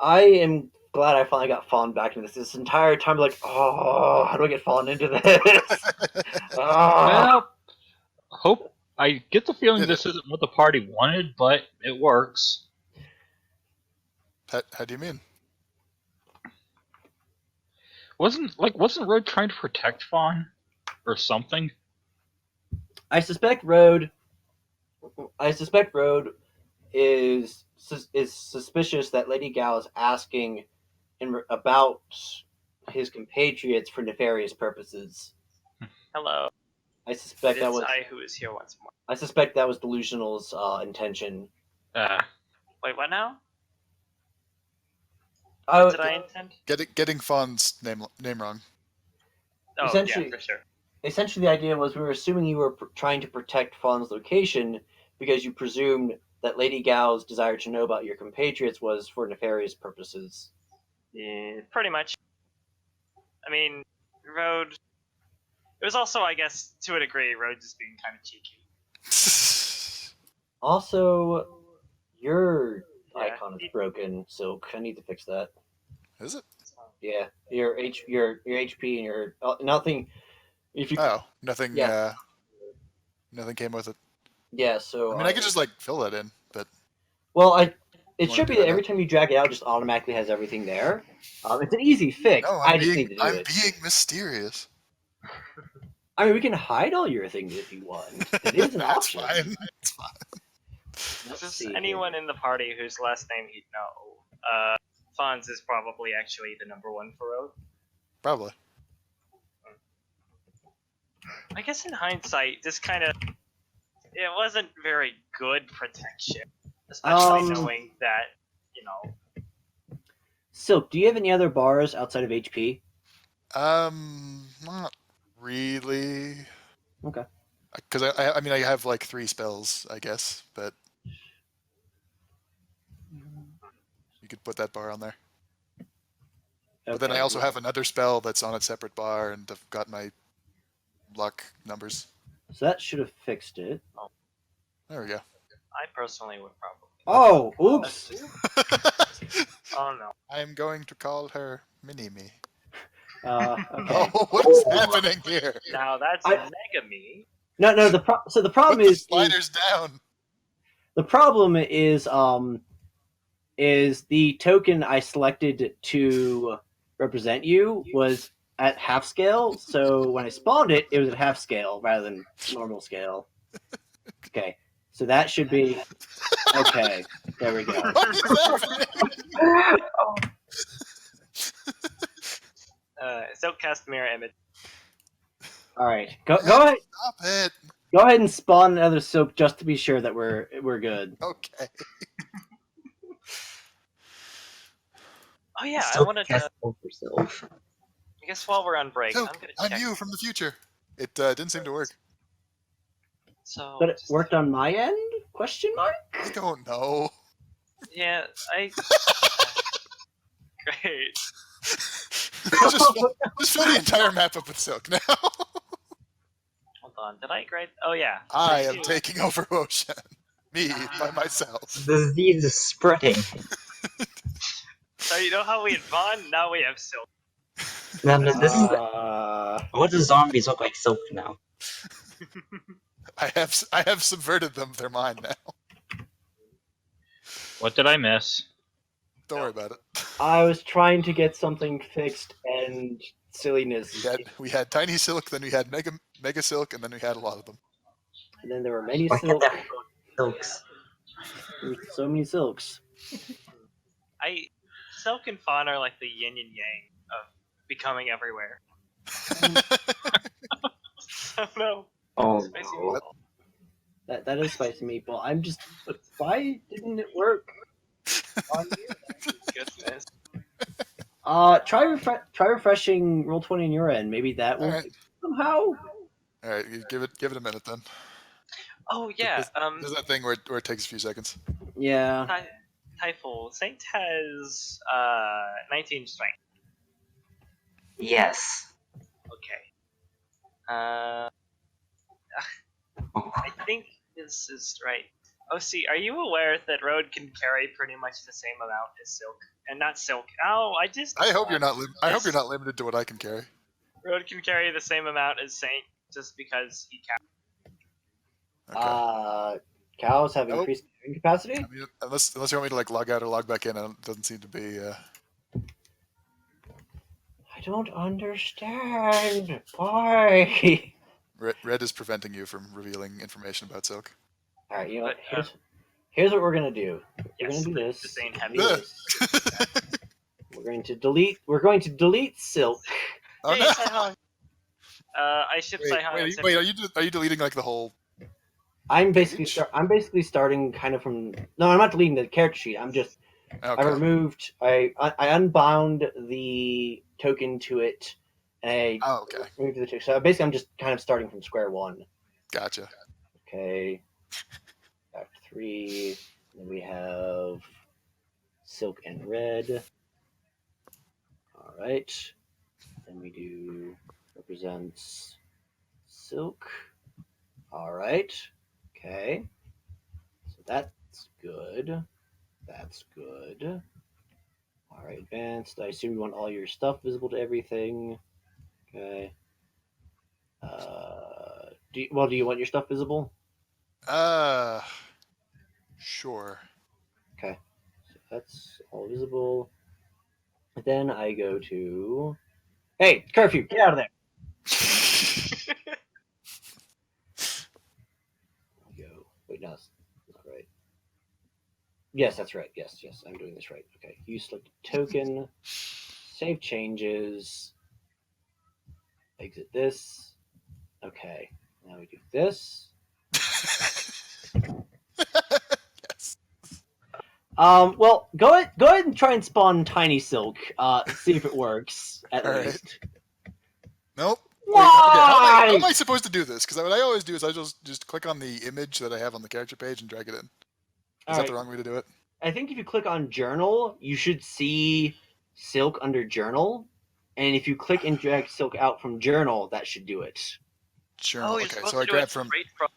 I am glad I finally got fallen back into this. This entire time, like, oh, how do I get fallen into this? Oh. Well, hope I get the feeling Did it? this isn't what the party wanted, but it works. How do you mean? Wasn't Road trying to protect Fawn or something? I suspect Road. I suspect Road is suspicious that Lady Gal is asking about his compatriots for nefarious purposes. Hello. I It suspect that is was. I who is here once more. I suspect that was Delusional's intention. Wait, what now? Oh, What did I intend? Getting Fawn's name wrong. Oh, Essentially- yeah, for sure. Essentially, the idea was we were assuming you were trying to protect Fawn's location because you presumed that Lady Gal's desire to know about your compatriots was for nefarious purposes. Yeah, pretty much. I mean, Road. It was also, I guess, to a degree, Road just being kind of cheeky. Also, your Yeah. icon is broken, so I need to fix that. Is it? Yeah, your HP and your nothing. If you Oh, nothing. Yeah. Nothing came with it. yeah, so I mean, I could just like fill that in, but well, it wanna should do be that that every now? time you drag it out, it just automatically has everything there. It's an easy fix. no, I I'm just need to do I'm it. being mysterious. I mean, we can hide all your things if you want. It is an That's option. fine. It's fine. Let's Just see anyone in the party whose last name he'd know. Fonz is probably actually the number one for Road. Probably. I guess in hindsight, this kind of it wasn't very good protection, especially knowing that Silk, do you have any other bars outside of HP? Not really. Okay. Because I mean, I have like 3 spells, I guess, but you could put that bar on there. But then I also have another spell that's on a separate bar, and I've got my luck numbers. So that should have fixed it. There we go. I personally would probably. Oh, oops. Oh no. I'm going to call her Mini-Me. Okay. Oh, what is happening here? Now that's I- Mega Me. No, the problem Put the is sliders down. the problem is the token I selected to represent you was at half scale. So when I spawned it, it was at half scale rather than normal scale. Okay, so that should be okay. There we go. What is happening? Silk cast mirror image. All right, go ahead. Stop it. Go ahead and spawn another silk just to be sure that we're good. Okay. Oh yeah, I Still wanted cast to. both yourself. I guess while we're on break, So, I'm gonna I'm check. you from the future. It didn't seem to work. So. But it just- worked on my end? Question mark. I don't know. Yeah, I. Great. just fill the entire map up with silk now. Hold on. Did I grade? Oh yeah. I am do. taking over Ocean. Me, by myself. The disease is spreading. So you know how we had Vaughn? Now we have Silk. No, this is what do zombies look like silk now? I have subverted them. They're mine now. What did I miss? Don't worry about it. I was trying to get something fixed and silliness. We had tiny silk, then we had mega silk, and then we had a lot of them. And then there were many Why can't silks. there be silks? There were so many silks. Silk and Fawn are like the yin and yang of becoming everywhere. Oh no. Oh Spicy no. meatball. That is spicy meatball. I'm just. Why didn't it work? On you? Goodness. Try refreshing Roll20 on your end. Maybe that will Alright. somehow. All right, you give it a minute then. Oh yeah. There's that thing where it takes a few seconds. Yeah. Typhoon. Saint has 19 strength. Yes. Okay. Oh. I think this is right. OC, are you aware that Road can carry pretty much the same amount as Silk? And not Silk. Oh, I hope you're not. I hope you're not limited to what I can carry. Road can carry the same amount as Saint just because he can. Okay. Cows have Nope. increased carrying capacity? I mean, unless you want me to like log out or log back in, it doesn't seem to be. I don't understand. Why? Red is preventing you from revealing information about Silk. Alright, you know what? But, Here's what we're gonna do. We're yes, gonna do the this. Saint do heavy. this. We're going to delete Silk. Oh Hey, no! Saihong. I shipped Saihong. Wait, are you deleting like the whole? I'm basically Page? starting kind of from. No, I'm not deleting the character sheet. I'm just. Okay. I removed. I unbound the token to it, and I Oh, okay. removed the token. So basically, I'm just kind of starting from square one. Gotcha. Okay. Back 3. Then we have Silk and Red. All right. Then we do represents Silk. All right. Okay. So that's good. That's good. All right, advanced. I assume you want all your stuff visible to everything. Okay. Do you want your stuff visible? Sure. Okay. So that's all visible. Then I go to. Hey, curfew! Get out of there. Go. Wait, no, that's not right. Yes, that's right. Yes, I'm doing this right. Okay. You select a token. Save changes. Exit this. Okay. Now we do this. Yes. Well, go ahead and try and spawn Tiny Silk. See if it works at All right. least. Nope. Why? Wait, okay, how am I supposed to do this? Because what I always do is I just click on the image that I have on the character page and drag it in. Is that Alright. the wrong way to do it? I think if you click on Journal, you should see Silk under Journal, and if you click and drag Silk out from Journal, that should do it. Journal. Oh, you're Okay, supposed so I to do grab it from. straight from.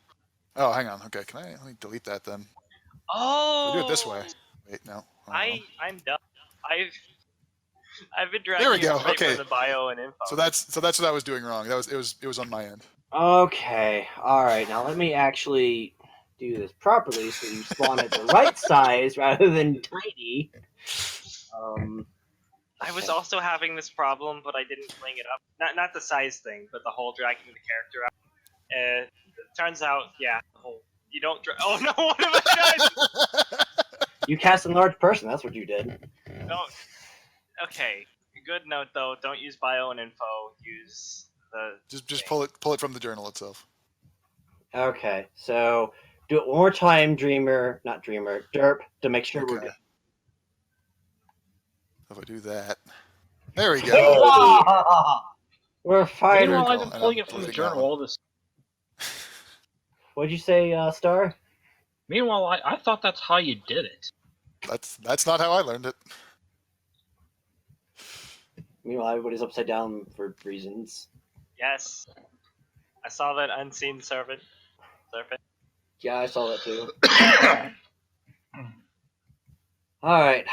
Oh, hang on. Okay, let me delete that then? Oh. So do it this way. Wait, no. I'm done. I've been There dragging we go, it straight okay. from the bio and info. So that's what I was doing wrong. It was on my end. Okay, alright, now let me actually do this properly so you spawn at the right size rather than tiny. I was also having this problem, but I didn't bring it up. Not the size thing, but the whole dragging the character out. It turns out, yeah, the whole you don't. Oh no! What have I done? You cast an large person, that's what you did. No. Okay. Good note though. Don't use bio and info. Use the. Just pull it from the journal itself. Okay, so do it one more time, Derp, to make sure we're Okay. good. If I do that, there we go. Ah! We're finally. Meanwhile, I've cool. been And pulling I'm it from the deleting that journal one. all this. What'd you say, Star? Meanwhile, I thought that's how you did it. That's not how I learned it. Meanwhile, everybody's upside down for reasons. Yes. I saw that unseen serpent. Yeah, I saw that too. Alright.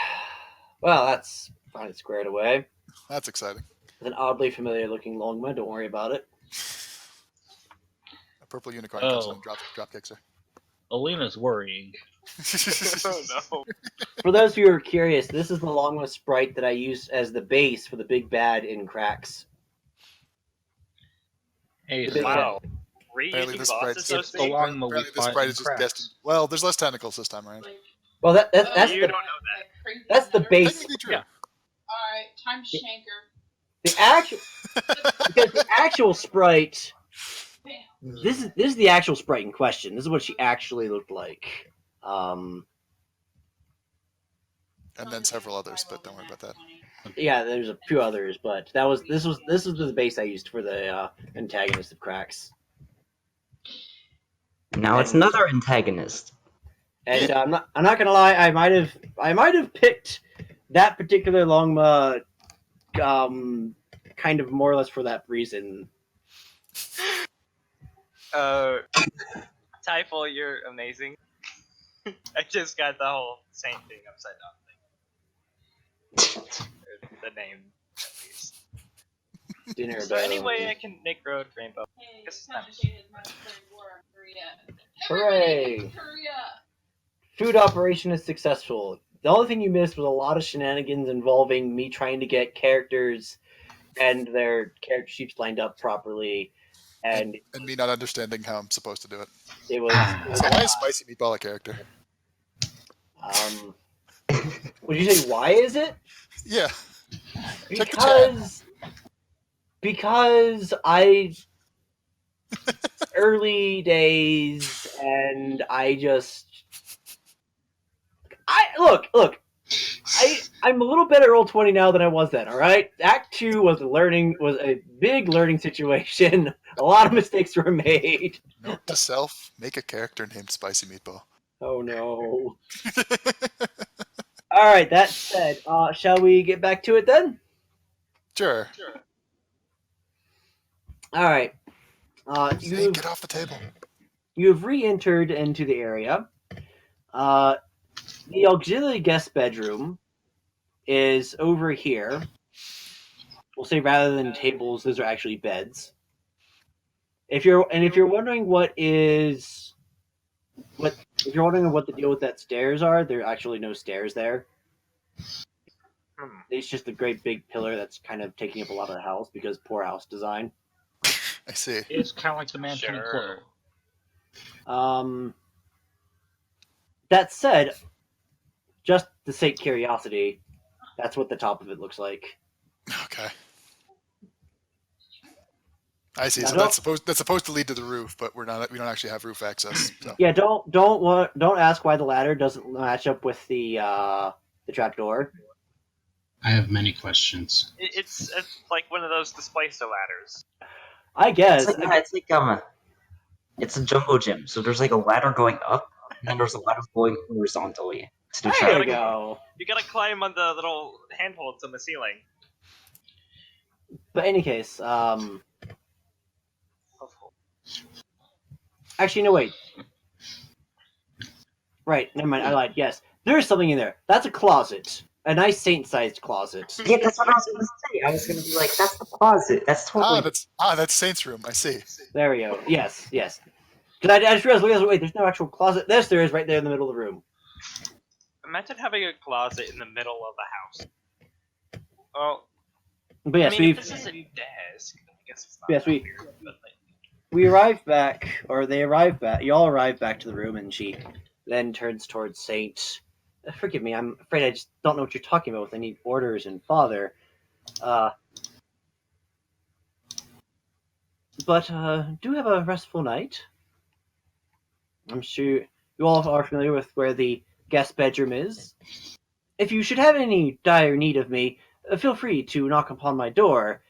Well, that's finally squared away. That's exciting. With an oddly familiar looking Longma, don't worry about it. A purple unicorn comes in and drop kicks her. Alina's worrying. Oh no. For those of you who are curious, this is the Longma sprite that I use as the base for the big bad in Cracks. Hey, The big wow. Apparently Reusing this bosses sprite's- so The soon? Longma we Apparently this fight sprite in is just cracks. destined. Well, there's less tentacles this time around. Well, that's You the don't know that. that's the base. Technically true. Yeah. Alright, time to shanker. The actual because the actual sprite. This is the actual sprite in question. This is what she actually looked like. And then several others, but don't worry about that. Yeah, there's a few others, but this was the base I used for the antagonist of Cracks. Now it's another antagonist. And I'm not gonna lie, I might have picked that particular Longma, kind of more or less for that reason. Typhool, you're amazing. I just got the whole same thing upside down thing. Or the name, at least. Dinner So bell. anyway, I can make road rainbow. Hey, Guess it's time. Kamashin is my third war. Hurry up. Hooray. Everybody, hurry up. Food operation is successful. The only thing you missed was a lot of shenanigans involving me trying to get characters and their character sheets lined up properly, and And me not understanding how I'm supposed to do it. it was. So why is Spicy Meatball a character? Would you say why is it? Yeah. Check the chat. Because I early days and look. I'm a little better at Roll20 now than I was then. All right, Act 2 was a big learning situation. A lot of mistakes were made. Note to self: make a character named Spicy Meatball. Oh no! All right. That said, shall we get back to it then? Sure. All right. Zane, get off the table. You've re-entered into the area. The auxiliary guest bedroom is over here. We'll say rather than tables, those are actually beds. If you're wondering what the deal with that stairs are, there are actually no stairs there. It's just a great big pillar that's kind of taking up a lot of the house because poor house design. I see. It's kind of like the man turning Sure. portal. That said, just to sake curiosity, that's what the top of it looks like. Okay. I see. Now So that's supposed to lead to the roof, but we don't actually have roof access. So. Yeah, don't ask why the ladder doesn't match up with the trapdoor. I have many questions. It's like one of those displacer ladders. I guess. It's a jumbo gym. So there's like a ladder going up, and then there's a ladder going horizontally to the There we trap. go. You gotta climb on the little handholds on the ceiling. But in any case, actually, no, wait. Right, never mind. I lied. Yes, there is something in there. That's a closet. A nice saint-sized closet. Yeah, that's what I was gonna say. I was gonna be like, that's the closet. That's totally. That's Saint's room. I see. There we go. Yes. Because I just realized, wait, there's no actual closet. Yes, there is, right there in the middle of the room. Imagine having a closet in the middle of a house. Well, But yes, I mean, if this is a desk, I guess it's not that weird, but like, we arrived back, or they arrived back. You all arrived back to the room, and she then turns towards Saint. Forgive me, I'm afraid I just don't know what you're talking about with any orders and father. But do have a restful night. I'm sure you all are familiar with where the guest bedroom is. If you should have any dire need of me, feel free to knock upon my door.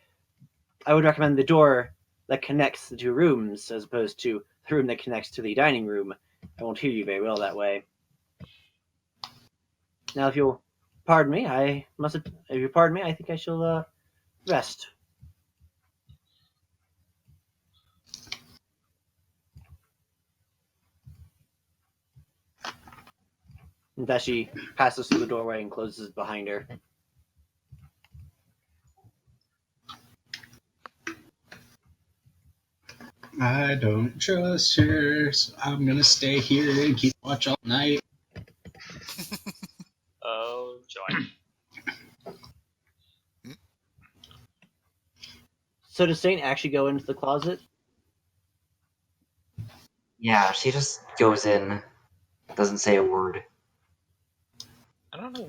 I would recommend the door that connects the two rooms as opposed to the room that connects to the dining room. I won't hear you very well that way. Now, if you'll pardon me, I think I shall rest. And as she passes through the doorway and closes behind her. I don't trust her, so I'm gonna stay here and keep watch all night. oh joy. So does Saint actually go into the closet? Yeah, she just goes in, doesn't say a word. I don't know.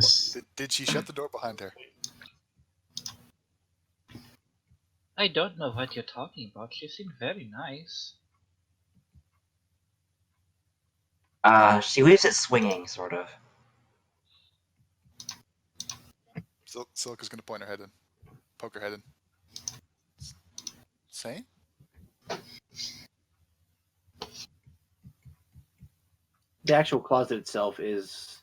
Did she shut the door behind her? I don't know what you're talking about. She seemed very nice. She leaves it swinging, sort of. Silk is going to point her head in. Poke her head in. Saint? The actual closet itself is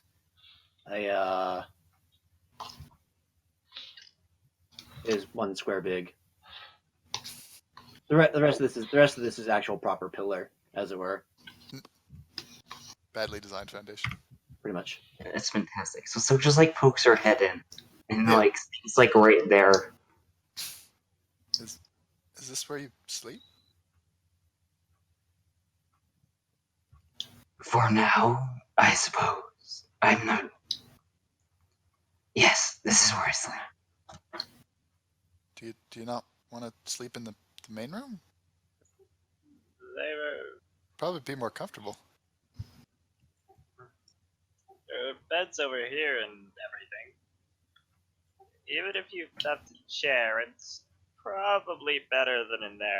is 1 square big. The rest of this is actual proper pillar, as it were. badly designed foundation. pretty much. It's fantastic. So just like pokes her head in, and Yeah. like it's like right there. Is this where you sleep? For now, I suppose. I'm not. Yes, this is where I sleep. Do you not want to sleep in the main room? There are, Probably be more comfortable. there are beds over here and everything. Even if you have the chair, it's probably better than in there.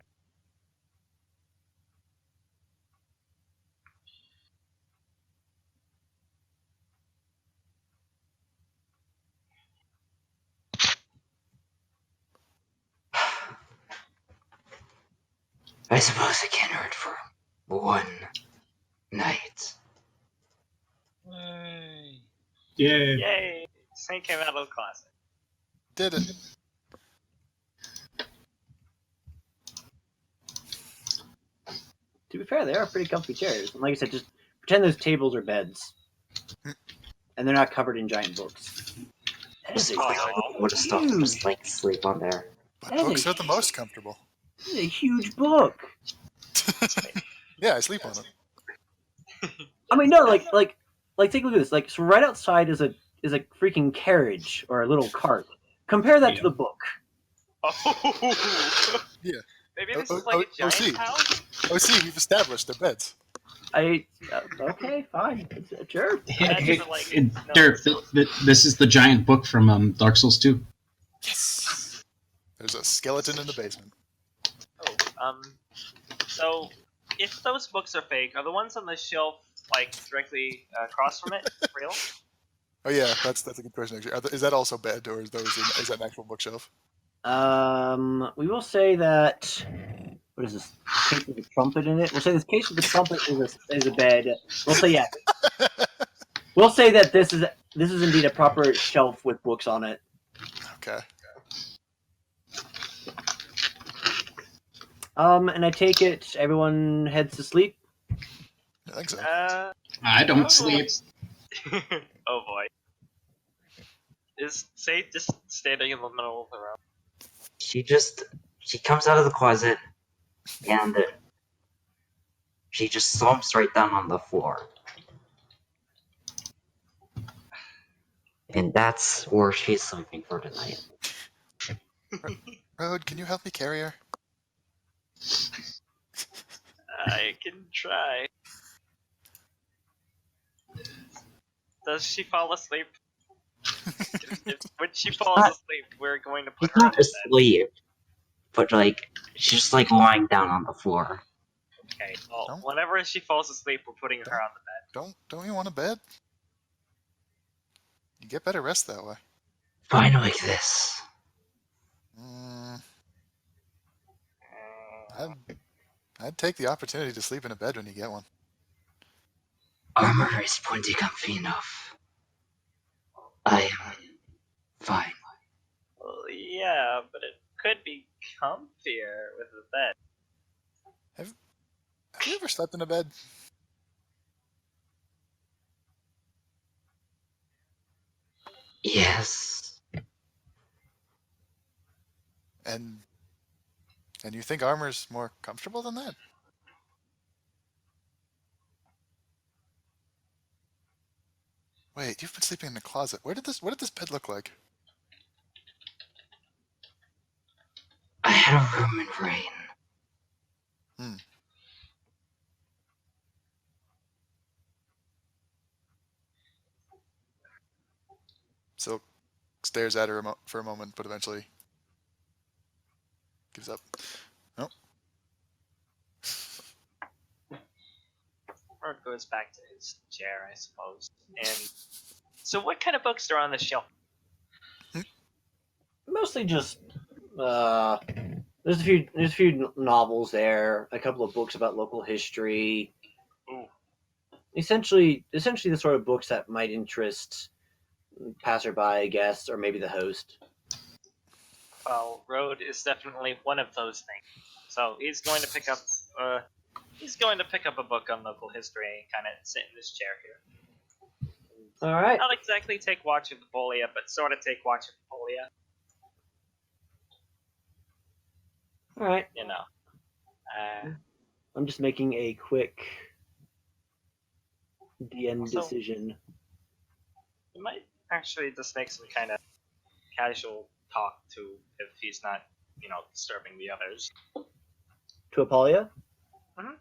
I suppose it can't hurt for one night. Yay. Yay. Yay! Saint came out of the closet. Did it? To be fair, they are pretty comfy chairs. And like I said, just pretend those tables are beds, and they're not covered in giant books. That is a Oh. Would have stopped huge, just like sleep on there. But That is books a- are the most comfortable. that is a huge book. Yeah, I sleep on it. I mean, no, like take a look at this. Like, so right outside is a freaking carriage or a little cart. Compare that to the book. Oh! Yeah. Maybe this Oh, is like a oh, giant see. house? Oh, see, we've established they're beds. Okay, fine, sure. Hey, That's like- hey, no, Derek, it's- this is the giant book from Dark Souls 2. Yes. There's a skeleton in the basement. Oh, so if those books are fake, are the ones on the shelf like directly across from it real? Oh yeah, that's a good question actually. Is that also bed, or is that an actual bookshelf? We will say that. What is this? Case with a trumpet in it. We'll say this case with the trumpet is a bed. We'll say yeah. We'll say that this is indeed a proper shelf with books on it. Okay. And I take it everyone heads to sleep. I think so. I don't sleep. Oh boy. Is Saint just standing in the middle of the room? She comes out of the closet and she just slumps right down on the floor. And that's where she's sleeping for tonight. Road, can you help me carry her? I can try. Does she fall asleep? When she falls asleep, we're going to put She's her on not the bed. asleep, but like she's just like lying down on the floor. Okay, well, Don't- whenever she falls asleep, we're putting her on the bed. Don't you want a bed? You get better rest that way. Fine like this. I'd take the opportunity to sleep in a bed when you get one. Armor is plenty comfy enough. I am fine. Well, yeah, but it could be comfier with a bed. Have you ever slept in a bed? Yes. And you think armor's more comfortable than that? Wait, you've been sleeping in the closet. What did this bed look like? I had a room in rain. Silk stares at her for a moment, but eventually gives up. Nope. Or it goes back to his chair, I suppose. And so, what kind of books are on the shelf? Mostly just there's a few novels there, a couple of books about local history. Ooh. Essentially the sort of books that might interest passerby, I guess, or maybe the host. Well, Road is definitely one of those things. So he's going to pick up He's going to pick up a book on local history and kind of sit in this chair here. All right. Not exactly take watch of Napolia, but sort of take watch of Napolia. All right. You know. I'm just making a quick DN Also- decision. You might actually just make some kind of casual talk to if he's not, disturbing the others. To Apolia? Mhm.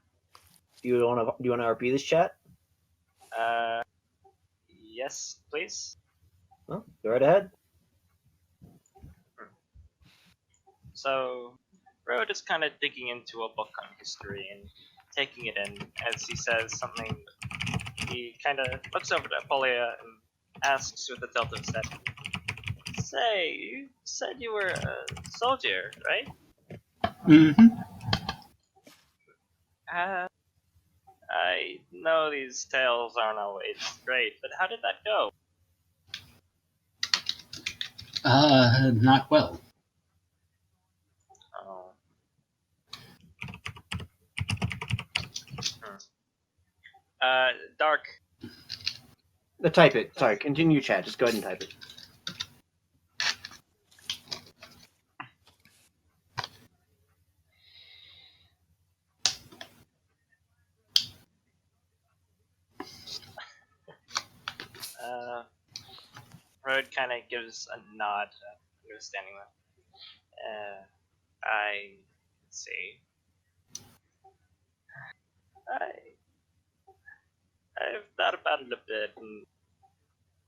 Do you want to RP this chat? Yes, please. Well, go right ahead. So, Road is kind of digging into a book on history and taking it in as he says something. He kind of looks over to Apolia and asks with a tilt of his head, "Say, you said you were a soldier, right? Mm-hmm. I know these tales aren't always great, but how did that go?" Not well. Oh. Dark. Type it. Sorry, continue chat. Just go ahead and type it. Road kind of gives a nod, understanding that. Let's see. I've thought about it a bit, and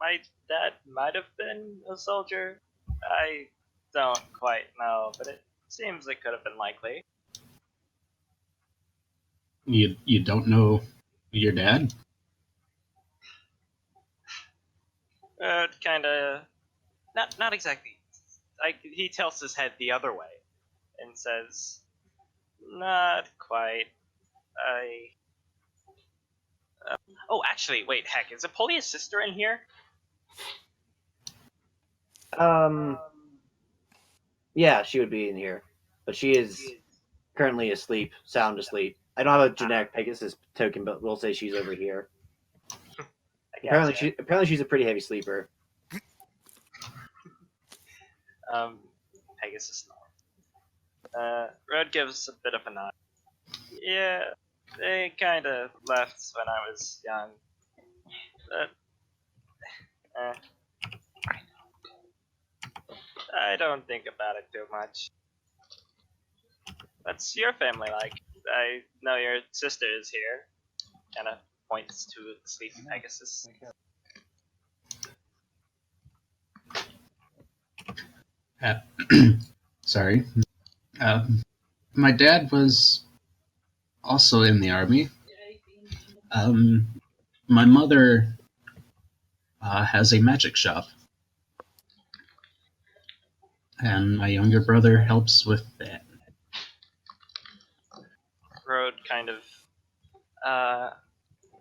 my dad might have been a soldier. I don't quite know, but it seems it could have been likely. You don't know your dad? Kind of, not exactly. He tilts his head the other way and says, "Not quite. Oh, actually, wait. Heck, is Apollia's sister in here?" Yeah, she would be in here, but she is currently asleep, sound asleep. I don't have a generic Pegasus token, but we'll say she's over here. Apparently she's a pretty heavy sleeper. Pegasus North. Red gives a bit of a nod. Yeah, they kind of left when I was young. I don't think about it too much. What's your family like? I know your sister is here. Kind of points to the sleeping Pegasus. Sorry. My dad was also in the army. My mother has a magic shop, and my younger brother helps with that.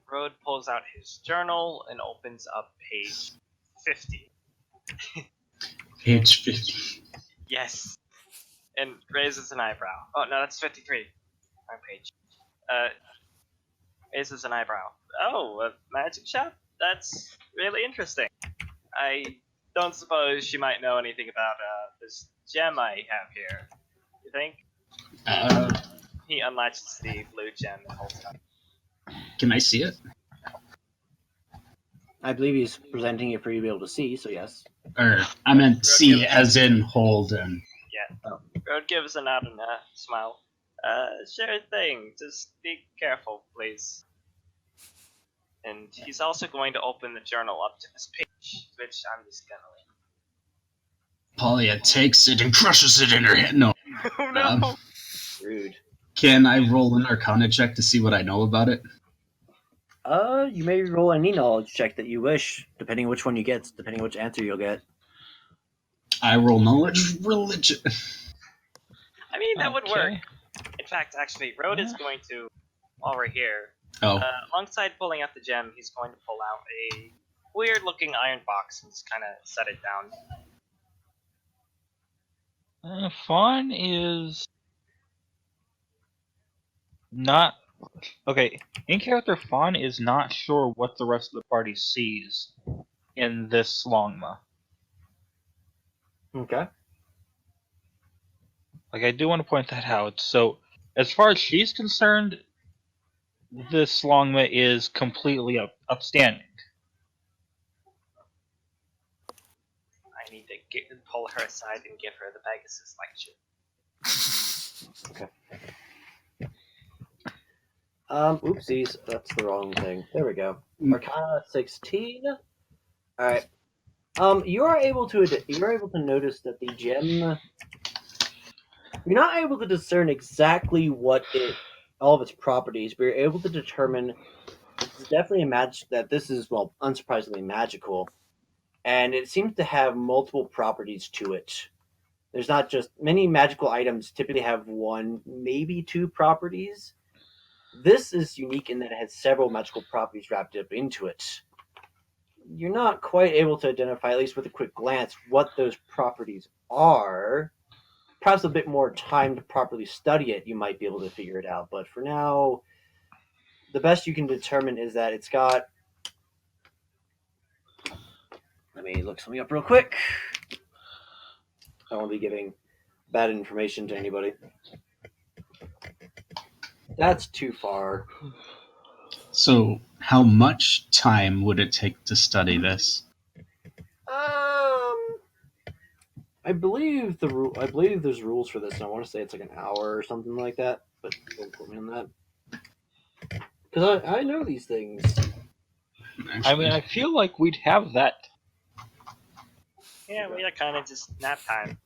Road pulls out his journal and opens up page 50. Page 50. Yes. And raises an eyebrow. Oh, no, that's 53. Wrong page. Raises an eyebrow. Oh, a magic shop? That's really interesting. I don't suppose she might know anything about this gem I have here. You think? He unlatches the blue gem and holds it up. Can I see it? I believe he's presenting it for you to be able to see, so yes. Or I meant see as in hold and. Yeah. Road gives a nod and a smile. Sure thing. Just be careful, please. And he's also going to open the journal up to this page, which I'm just gonna Polya takes it and crushes it in her hand. No. Oh no! Rude. Can I roll an Arcana check to see what I know about it? You may roll any knowledge check that you wish, depending which one you get, depending which answer you'll get. I roll knowledge religion. I mean, that would work. Okay. In fact, actually, Road is going to, while we're here, Oh. alongside pulling out the gem, he's going to pull out a weird-looking iron box and just kind of set it down. Fawn is not Okay, in character Fawn is not sure what the rest of the party sees in this Slongma. Okay. Like, I do want to point that out. So, as far as she's concerned, this Slongma is completely upstanding. I need to pull her aside and give her the Pegasus lecture. Oopsies, that's the wrong thing. There we go. Arcana 16. All right. You are able to notice that the gem. You're not able to discern exactly all of its properties, but you're able to determine this is definitely that this is, well, unsurprisingly magical, and it seems to have multiple properties to it. There's not just many magical items typically have one, maybe two properties. This is unique in that it has several magical properties wrapped up into it. You're not quite able to identify, at least with a quick glance, what those properties are. Perhaps a bit more time to properly study it, you might be able to figure it out. But for now, the best you can determine is that it's got. Let me look something up real quick. I don't want to be giving bad information to anybody. That's too far. So, how much time would it take to study this? I believe there's rules for this, and I want to say it's like an hour or something like that. But don't quote me on that, because I know these things. I mean, I feel like we'd have that. Yeah, we kind of just nap time.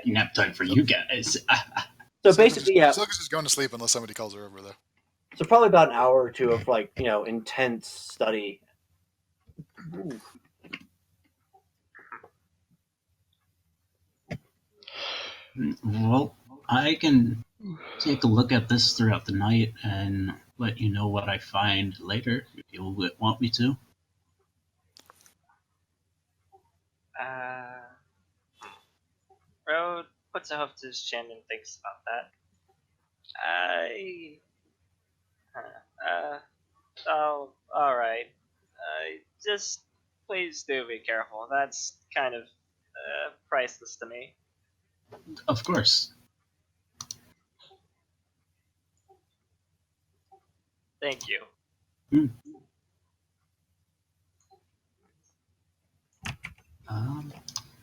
Nap time for you guys. So basically, yeah. Silkus is going to sleep unless somebody calls her over, though. So probably about an hour or two of intense study. Ooh. Well, I can take a look at this throughout the night and let you know what I find later, if you want me to. Road puts a hoof to his chin and thinks about that. Oh, alright. Just please do be careful. That's kind of priceless to me. Of course. Thank you.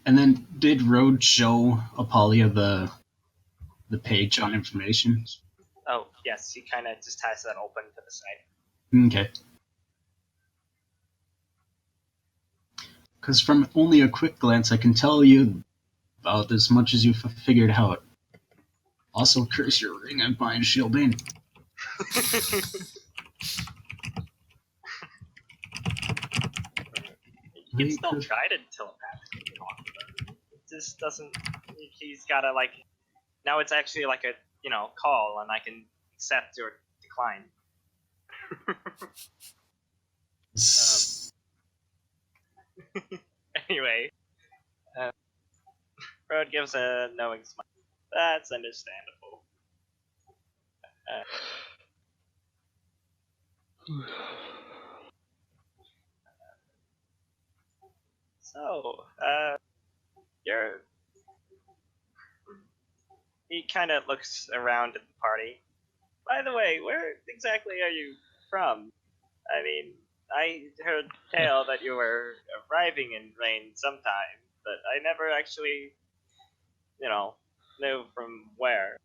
And then, did Rode show Apolia the page on information? Oh, yes, he kind of just has that open to the side. Okay. Because from only a quick glance, I can tell you about as much as you've figured out. Also, curse your ring and bind shielding. You can still try to telepathically talk to them. It just doesn't. He's gotta Now it's actually like a call, and I can accept or decline. Anyway, Road gives a knowing smile. That's understandable. So, he kind of looks around at the party. By the way, where exactly are you from? I mean, I heard tale that you were arriving in Rain sometime, but I never actually, knew from where.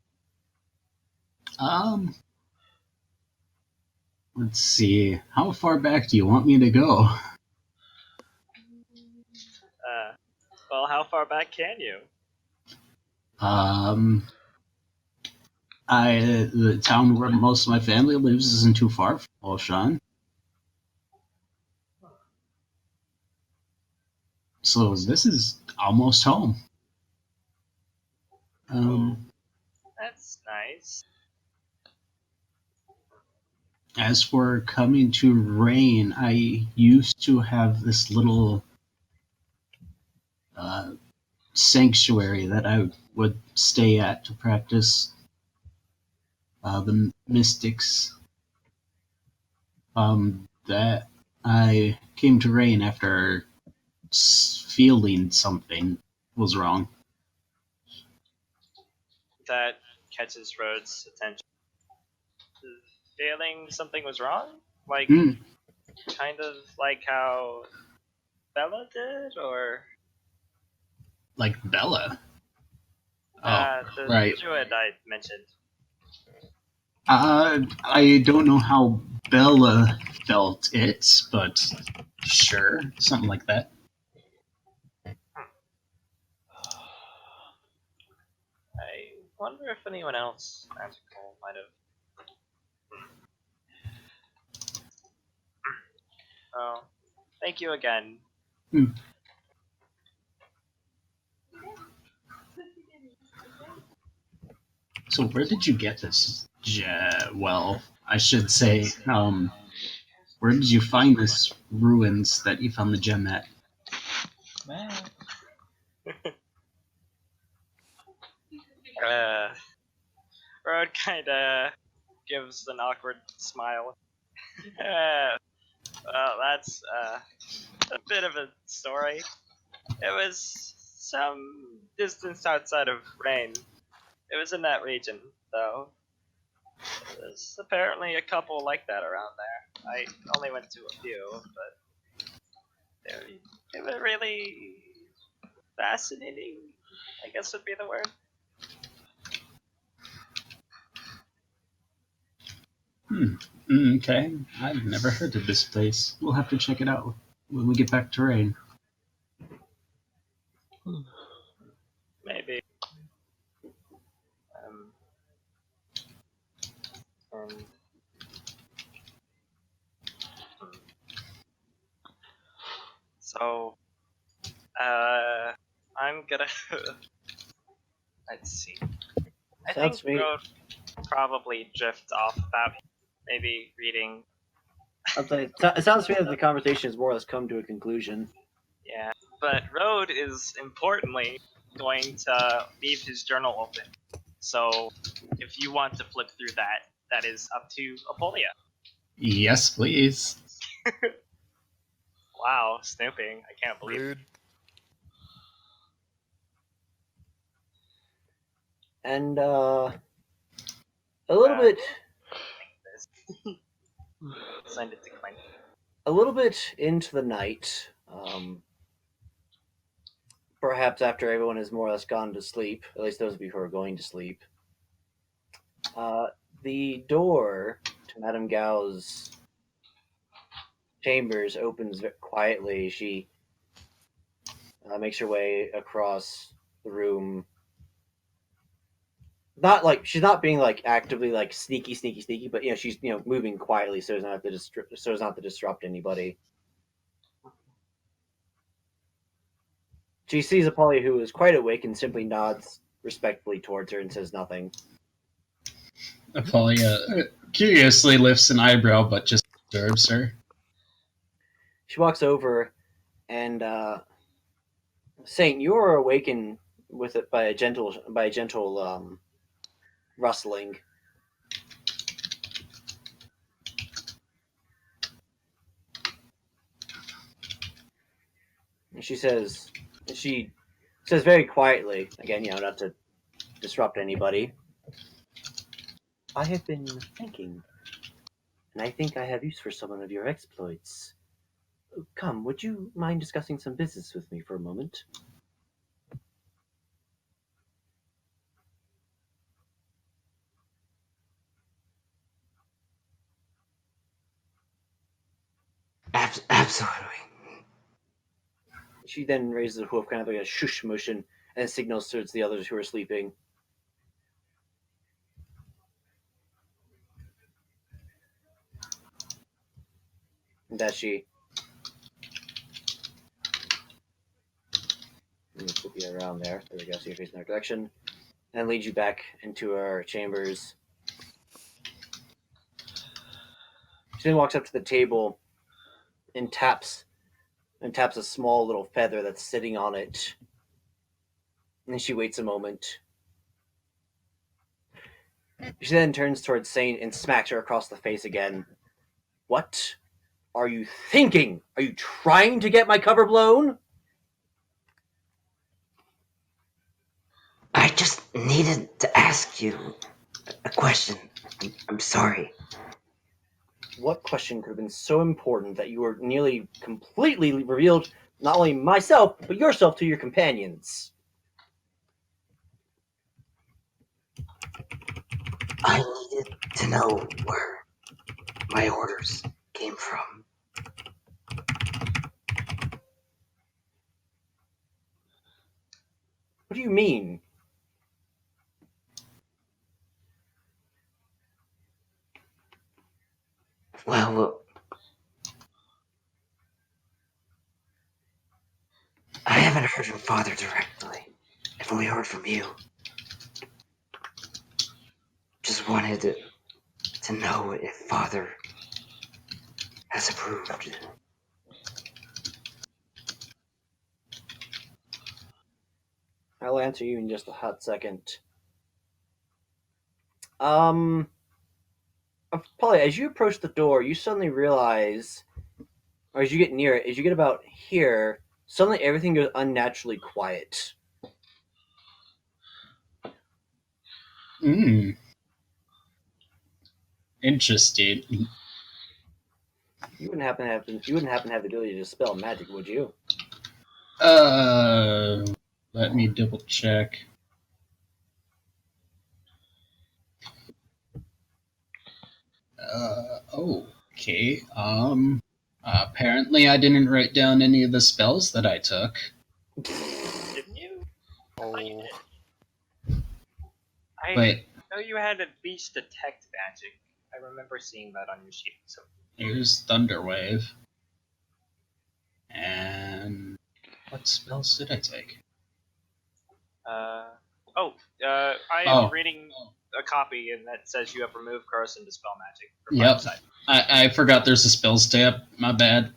Let's see. How far back do you want me to go? Well, how far back can you? The town where most of my family lives isn't too far from Olshan. So this is almost home. That's nice. As for coming to Rain, I used to have this little sanctuary that I would stay at to practice the mystics. That I came to Rain after feeling something was wrong. That catches Rhodes' attention. Feeling something was wrong? Like, kind of like how Bella did, or Like Bella. the right. druid I mentioned. I don't know how Bella felt it, but sure, something like that. I wonder if anyone else magical might have. Oh, thank you again. So where did you get this? Well, I should say, where did you find this ruins that you found the gem at? Road kind of gives an awkward smile. Well, that's a bit of a story. It was some distance outside of Rain. It was in that region, though. There's apparently a couple like that around there. I only went to a few, but they were really fascinating, I guess would be the word. Okay, I've never heard of this place. We'll have to check it out when we get back to Rain. Maybe. And so, I'm gonna. Let's see. I Sounds think sweet. Road probably drift off about maybe reading. It sounds to me that the conversation has more or less come to a conclusion. Yeah, but Road is importantly going to leave his journal open. So, if you want to flip through that, that is up to Apolia. Yes, please. Wow, snooping! I can't believe. Rude. And a little bit, Send it to Clint. a little bit into the night. Perhaps after everyone has more or less gone to sleep, at least those of you who are going to sleep. The door to Madame Gao's chambers opens quietly. She makes her way across the room. Not like she's not being like actively like sneaky, but she's moving quietly so as not to disrupt anybody. She sees Apollo, who is quite awake, and simply nods respectfully towards her and says nothing. Apolia curiously lifts an eyebrow, but just observes her. She walks over, and Saint, you are awakened with it by a gentle rustling. And she says very quietly, again, not to disrupt anybody. I have been thinking, and I think I have use for some of your exploits. Come, would you mind discussing some business with me for a moment? Absolutely. She then raises a hoof, kind of like a shush motion, and signals towards the others who are sleeping. And as she let me flip you around there. There we go, so you're facing that direction. And leads you back into our chambers. She then walks up to the table and taps a small little feather that's sitting on it. And then she waits a moment. She then turns towards Sane and smacks her across the face again. What are you thinking? Are you trying to get my cover blown? I just needed to ask you a question. I'm sorry. What question could have been so important that you were nearly completely revealed not only myself, but yourself to your companions? I needed to know where my orders came from. What do you mean? Well, I haven't heard from Father directly. I've only heard from you. Just wanted to know if Father has approved. I'll answer you in just a hot second. Polly, as you approach the door, you suddenly realize, or as you get near it, as you get about here, suddenly everything goes unnaturally quiet. Interesting. You wouldn't happen to have the ability to dispel magic, would you? Let me double check. Okay. Apparently I didn't write down any of the spells that I took. Didn't you? Oh, I Wait, know you had at least detect magic. I remember seeing that on your sheet. So here's Thunderwave. And what spells did I take? I Oh. am reading a copy, and that says you have removed curse and dispel magic. Yep. I forgot there's a spells tab. My bad.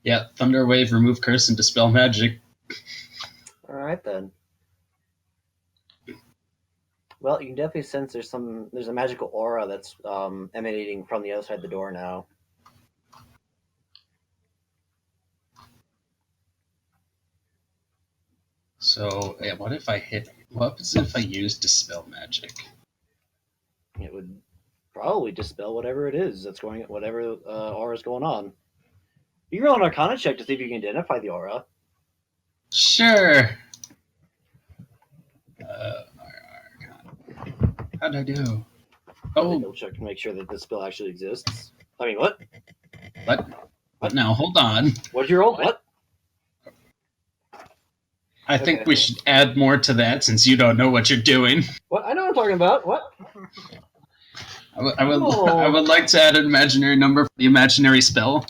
Yeah, Thunderwave, remove curse, and dispel magic. Alright then. Well, you can definitely sense there's a magical aura that's emanating from the other side of the door now. So, yeah, what happens if I use dispel magic? It would probably dispel whatever it is whatever aura is going on. You can roll an Arcana check to see if you can identify the aura. Sure. How'd I do? Double check to make sure that this spell actually exists. I mean, what? What now? Hold on. What'd you roll? What? I think we should add more to that since you don't know what you're doing. What? I know what I'm talking about. What? I would like to add an imaginary number for the imaginary spell.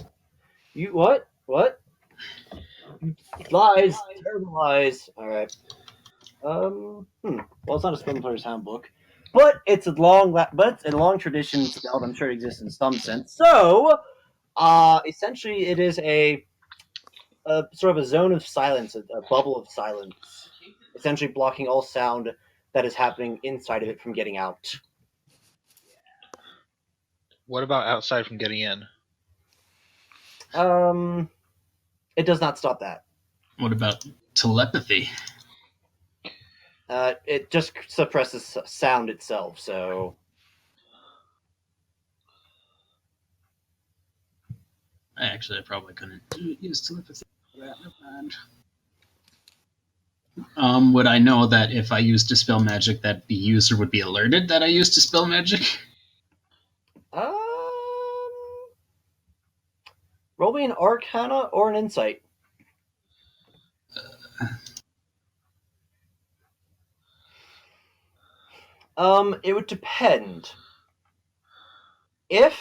You what? What? Lies. Terrible lies. All right. Well, it's not a Spellplayer's Handbook, but it's a long tradition spell. I'm sure it exists in some sense. So, essentially, it is a sort of a zone of silence, a bubble of silence, essentially blocking all sound that is happening inside of it from getting out. What about outside from getting in? It does not stop that. What about telepathy? It just suppresses sound itself. So Actually, I probably couldn't use telepathy for that. Never mind. Would I know that if I use dispel magic, that the user would be alerted that I used dispel magic? Roll me an Arcana or an Insight. It would depend. If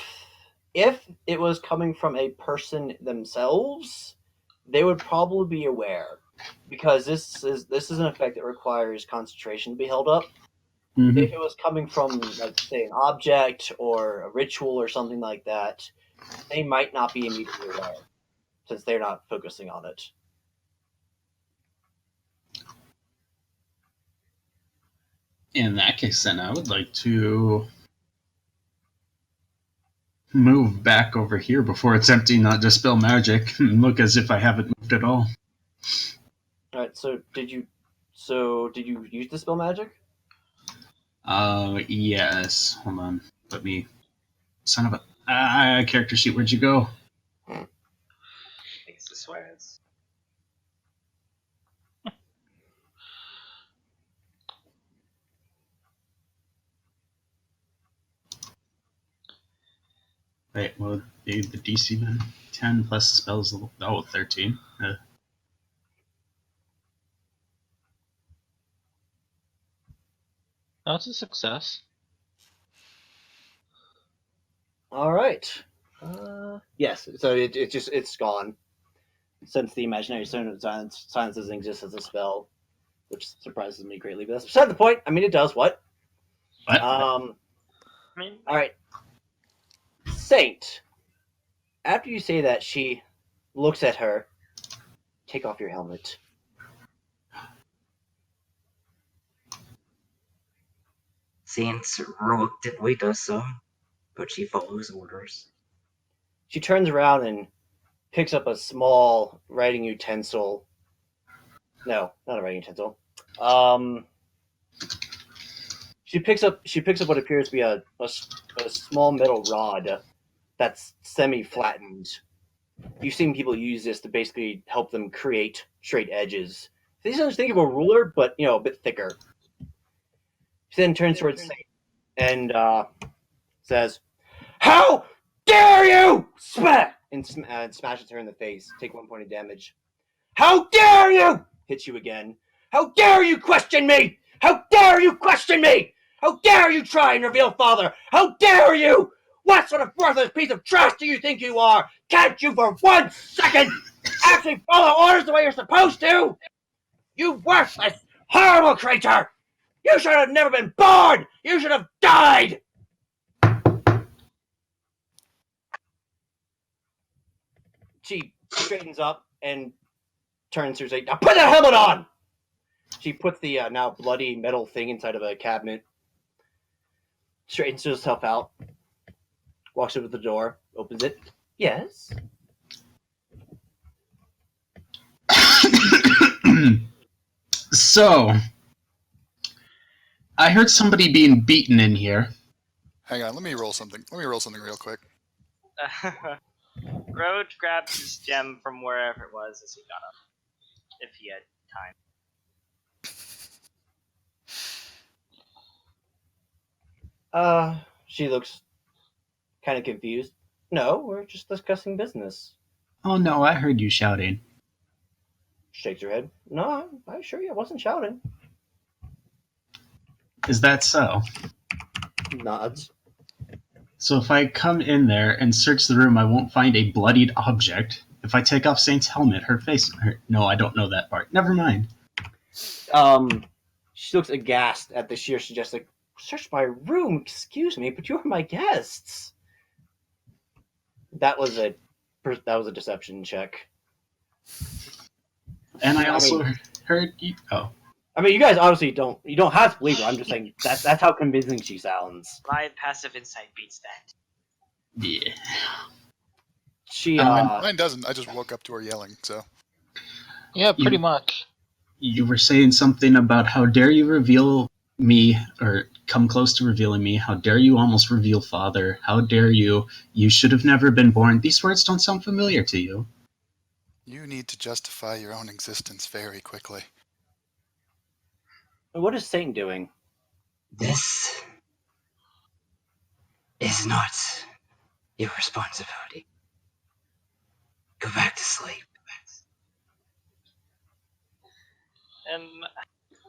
it was coming from a person themselves, they would probably be aware, because this is an effect that requires concentration to be held up. Mm-hmm. If it was coming from, like, say, an object or a ritual or something like that, they might not be immediately aware, since they're not focusing on it. In that case, then I would like to move back over here before it's empty, not dispel magic, and look as if I haven't moved at all. All right. So did you use dispel magic? Yes. Hold on. Let me. Son of a. Character sheet, where'd you go? Thanks to swears. Wait, what would be the DC then? 10 plus the spells level. Oh, 13. That's a success. All right. Yes. So it's gone since the imaginary silence doesn't exist as a spell, which surprises me greatly. But that's beside the point. I mean, it does what? What? I mean, All right. Saint. After you say that, she looks at her. Take off your helmet. Saint's reluctantly does so, but she follows orders. She turns around and picks up a small writing utensil. No, not a writing utensil. She picks up what appears to be a small metal rod that's semi-flattened. You've seen people use this to basically help them create straight edges. This is think of a ruler, but a bit thicker. She then turns towards Saint and says, "How dare you!" Smack! And smashes her in the face. Take 1 point of damage. "How dare you!" Hits you again. "How dare you question me! How dare you question me! How dare you try and reveal father! How dare you! What sort of worthless piece of trash do you think you are? Can't you for 1 second actually follow orders the way you're supposed to? You worthless, horrible creature! You should have never been born! You should have died!" She straightens up and turns to her and says, "Now put that helmet on!" She puts the now bloody metal thing inside of a cabinet, straightens herself out, walks over to the door, opens it. "Yes?" So, I heard somebody being beaten in here. Hang on, let me roll something. Let me roll something real quick. Road grabbed his gem from wherever it was as he got up, if he had time. She looks kind of confused. "No, we're just discussing business." Oh no, I heard you shouting. Shakes her head. "No, I assure you I wasn't shouting." Is that so? Nods. So if I come in there and search the room, I won't find a bloodied object. If I take off Saint's helmet, her face... No, I don't know that part. Never mind. She looks aghast at the sheer suggestion. "Search my room? Excuse me, but you're my guests." That was a deception check. And I also heard you... Oh. I mean, you guys obviously don't have to believe her. I'm just saying that's how convincing she sounds. My passive insight beats that. Yeah. She Mine doesn't. I just woke up to her yelling, so. Yeah, pretty much. You were saying something about how dare you reveal me, or come close to revealing me. How dare you almost reveal father. How dare you. You should have never been born. These words don't sound familiar to you. You need to justify your own existence very quickly. What is Saint doing? This is not your responsibility. Go back to sleep.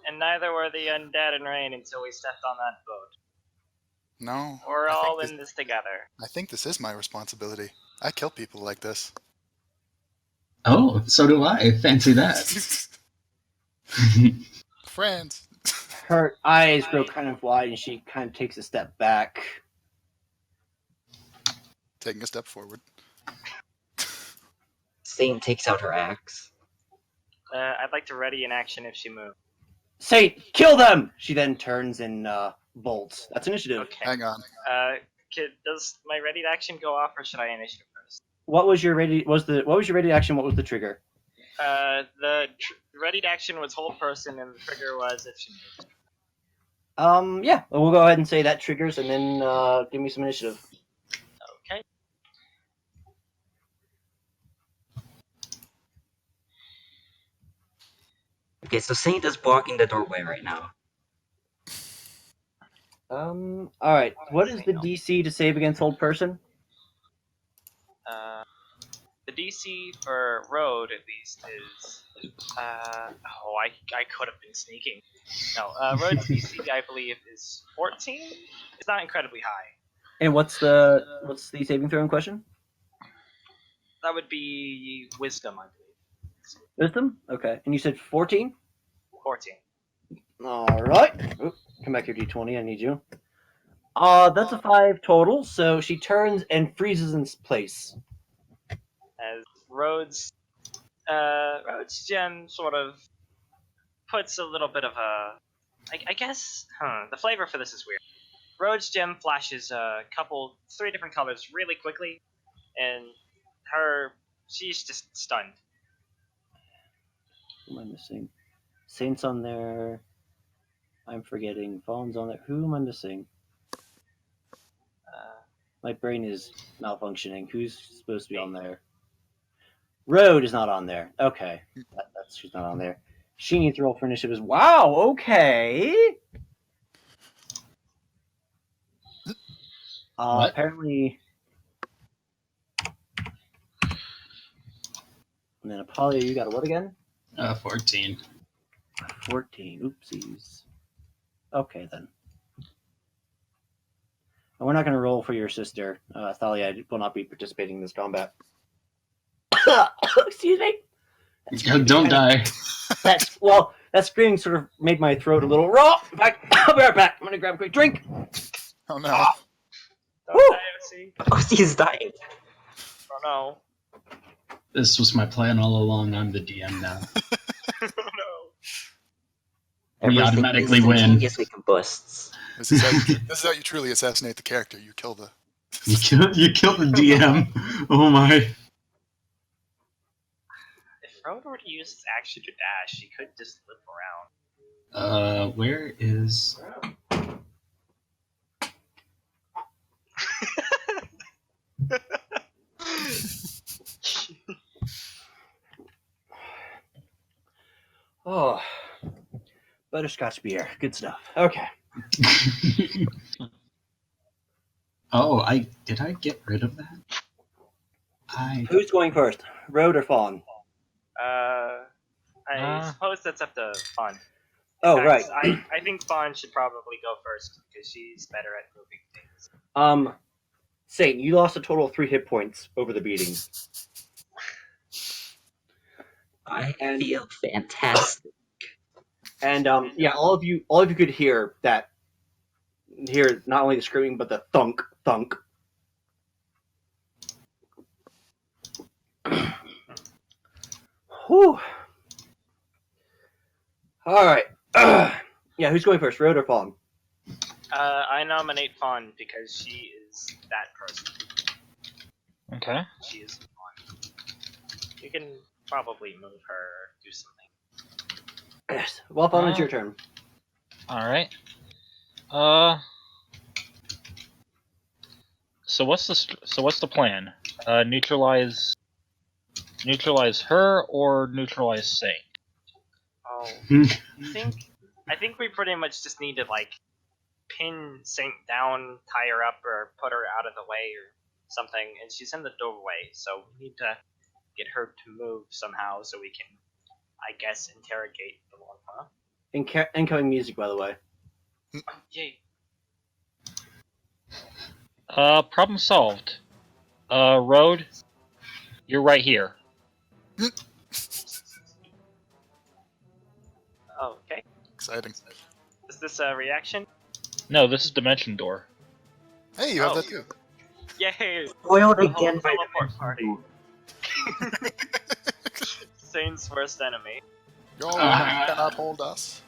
And neither were the undead and Rain until we stepped on that boat. No. We're I all think in this together. I think this is my responsibility. I kill people like this. Oh, so do I. Fancy that. Friends. Her eyes grow kind of wide, and she kind of takes a step back. Taking a step forward. Saint takes out her axe. I'd like to ready an action if she moves. Saint, kill them! She then turns and bolts. That's initiative. Okay. Hang on. Does my ready to action go off, or should I initiative first? What was your ready? What was your ready to action? What was the trigger? The ready to action was hold person, and the trigger was if she moved. Yeah, we'll go ahead and say that triggers, and then give me some initiative. Okay. Okay, so Saint is blocking the doorway right now. All right. What is the DC to save against hold person? The DC for road at least is I could have been sneaking. No, road's DC I believe is 14. It's not incredibly high. And what's the saving throw in question? That would be wisdom, I believe. Wisdom. Okay. And you said 14. 14. All right. Oop, come back here, D20. I need you. That's a 5 total. So she turns and freezes in place. As Rhodes gem sort of puts a little bit of a, I guess, the flavor for this is weird. Rhodes gem flashes 3 different colors really quickly, and she's just stunned. Who am I missing? Saint's on there. I'm forgetting. Fawn's on there. Who am I missing? My brain is malfunctioning. Who's supposed to be on there? Road is not on there. Okay. She's not on there. She needs to roll for initiative. Wow, okay. Apparently. And then Apollo, you got a what again? 14. 14. Oopsies. Okay, then. And we're not going to roll for your sister. Thalia will not be participating in this combat. Excuse me. Don't die. That screaming sort of made my throat a little raw. I'll be right back. I'm going to grab a quick drink. Oh no. Don't die, OC. OC is dying. Oh no. This was my plan all along. I'm the DM now. Oh no. We Everything automatically win. instantaneously combusts. This is how you truly assassinate the character. You kill the. You killed the DM. Oh my. If Road were to use his action to dash, he could just flip around. Where is... Oh, butterscotch beer. Good stuff. Okay. Did I get rid of that? Who's going first? Road or Fawn? I suppose that's up to Fawn. Oh, In right. fact, I think Fawn should probably go first because she's better at moving things. Saint, you lost a total of 3 hit points over the beating. I feel fantastic. And all of you could hear that. Hear not only the screaming but the thunk, thunk. Whew. All right. Yeah, who's going first, Road or Fawn? I nominate Fawn because she is that person. Okay. She is Fawn. You can probably move her or do something. Yes. Well, Fawn, it's your turn. All right. So what's the plan? Neutralize her or neutralize Saint? Oh, I think we pretty much just need to pin Saint down, tie her up, or put her out of the way or something. And she's in the doorway, so we need to get her to move somehow so we can, I guess, interrogate the one, huh? Incoming music, by the way. Yay. Problem solved. Road, you're right here. Oh, okay. Exciting. Is this a reaction? No, this is Dimension Door. Hey, you have that too. Yay! Spoiled The again whole by teleport party. Saint's worst enemy. Your arm cannot hold us.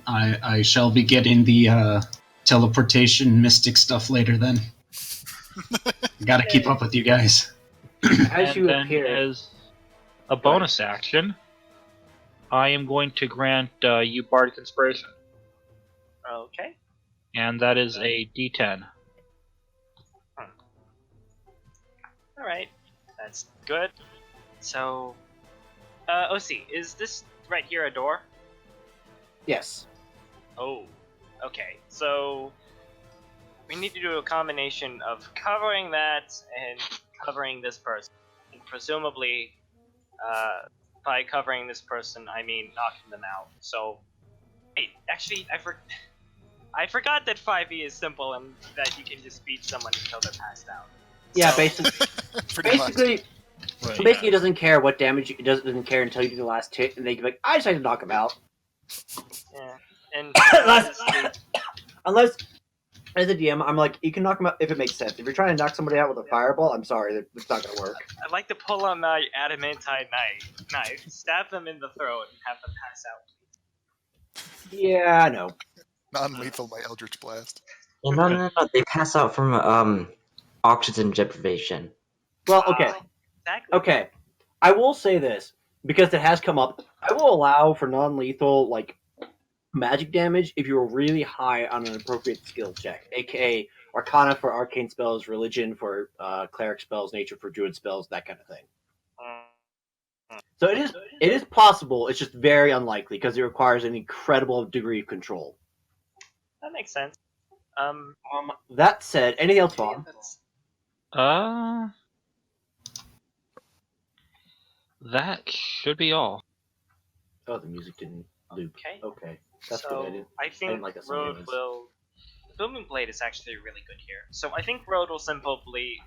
I shall be getting the teleportation mystic stuff later then. Gotta keep up with you guys. As And you then, appear, as a bonus action, I am going to grant you Bardic Inspiration, Okay. and that is a D10. All right. That's good. So, OC, is this right here a door? yes. Oh. Okay. So we need to do a combination of covering that and covering this person. And presumably, by covering this person, I mean knocking them out. So, wait, actually, I forgot that 5e is simple and that you can just beat someone until they're passed out. Yeah, So- basically, Pretty much. basically, it doesn't care what damage. It doesn't care until you do the last hit, and they can be like, "I decided to knock him out." Yeah. And Unless, as a DM, I'm like, you can knock him out if it makes sense. If you're trying to knock somebody out with a fireball, I'm sorry, it's not gonna work. I'd like to pull out my adamantine knife, stab them in the throat, and have them pass out. Yeah, I know. Non-lethal, my Eldritch Blast. Well, no. They pass out from oxygen deprivation. Well, okay. Exactly. Okay, I will say this because it has come up. I will allow for non-lethal like magic damage if you're really high on an appropriate skill check, aka Arcana for arcane spells, Religion for cleric spells, Nature for druid spells, that kind of thing. So it is possible. It's just very unlikely because it requires an incredible degree of control. That makes sense. That said, anything else, Bob? That should be all. Oh, the music didn't loop. Okay. Okay, that's So good. I think like that song Road anyways. will. The Booming Blade is actually really good here. So I think Road will simply.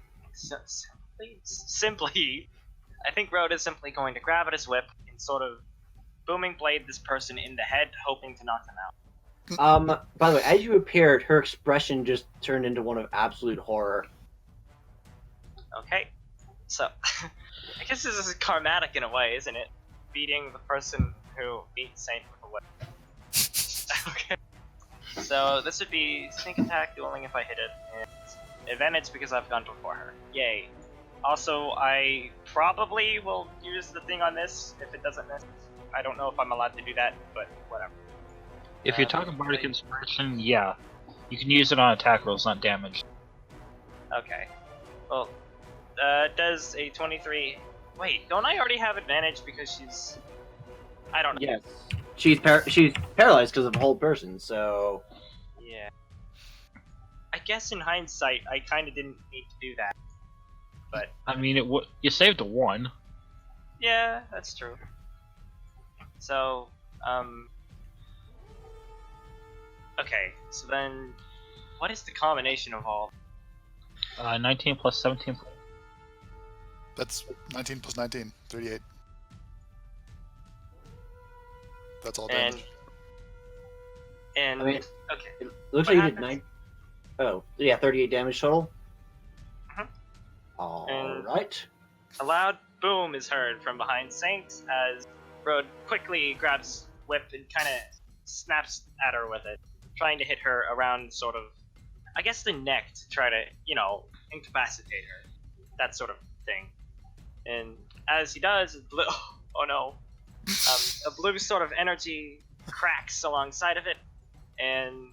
I think Road is simply going to grab at his whip and sort of Booming Blade this person in the head, hoping to knock them out. By the way, as you appeared, her expression just turned into one of absolute horror. Okay. So I guess this is karmatic in a way, isn't it? Beating the person who beat Saint with a whip. Okay. So this would be sneak attack, dueling if I hit it, and advantage because I've gone before her. Yay. Also, I probably will use the thing on this if it doesn't miss. I don't know if I'm allowed to do that, but whatever. If you're talking Bardic Inspiration, yeah. You can use it on attack rolls, not damage. Okay. Well, does a 23... Wait, don't I already have advantage because she's... I don't know. Yes, she's paralyzed because of a whole person. So Yeah. I guess in hindsight, I kind of didn't need to do that. But I mean, you saved a 1. yeah, that's true. So, okay, so then, what is the combination of all? 19 plus 17. That's 19 plus 19, 38. That's all damage. And I mean, okay, it looks What like you did happens? 9. Oh, yeah, 38 damage total. Mhm. All And- right. a loud boom is heard from behind Saint as Road quickly grabs whip and kind of snaps at her with it, trying to hit her around sort of, I guess, the neck to try to, incapacitate her, that sort of thing. And as he does, blue, oh no, a blue sort of energy cracks alongside of it, and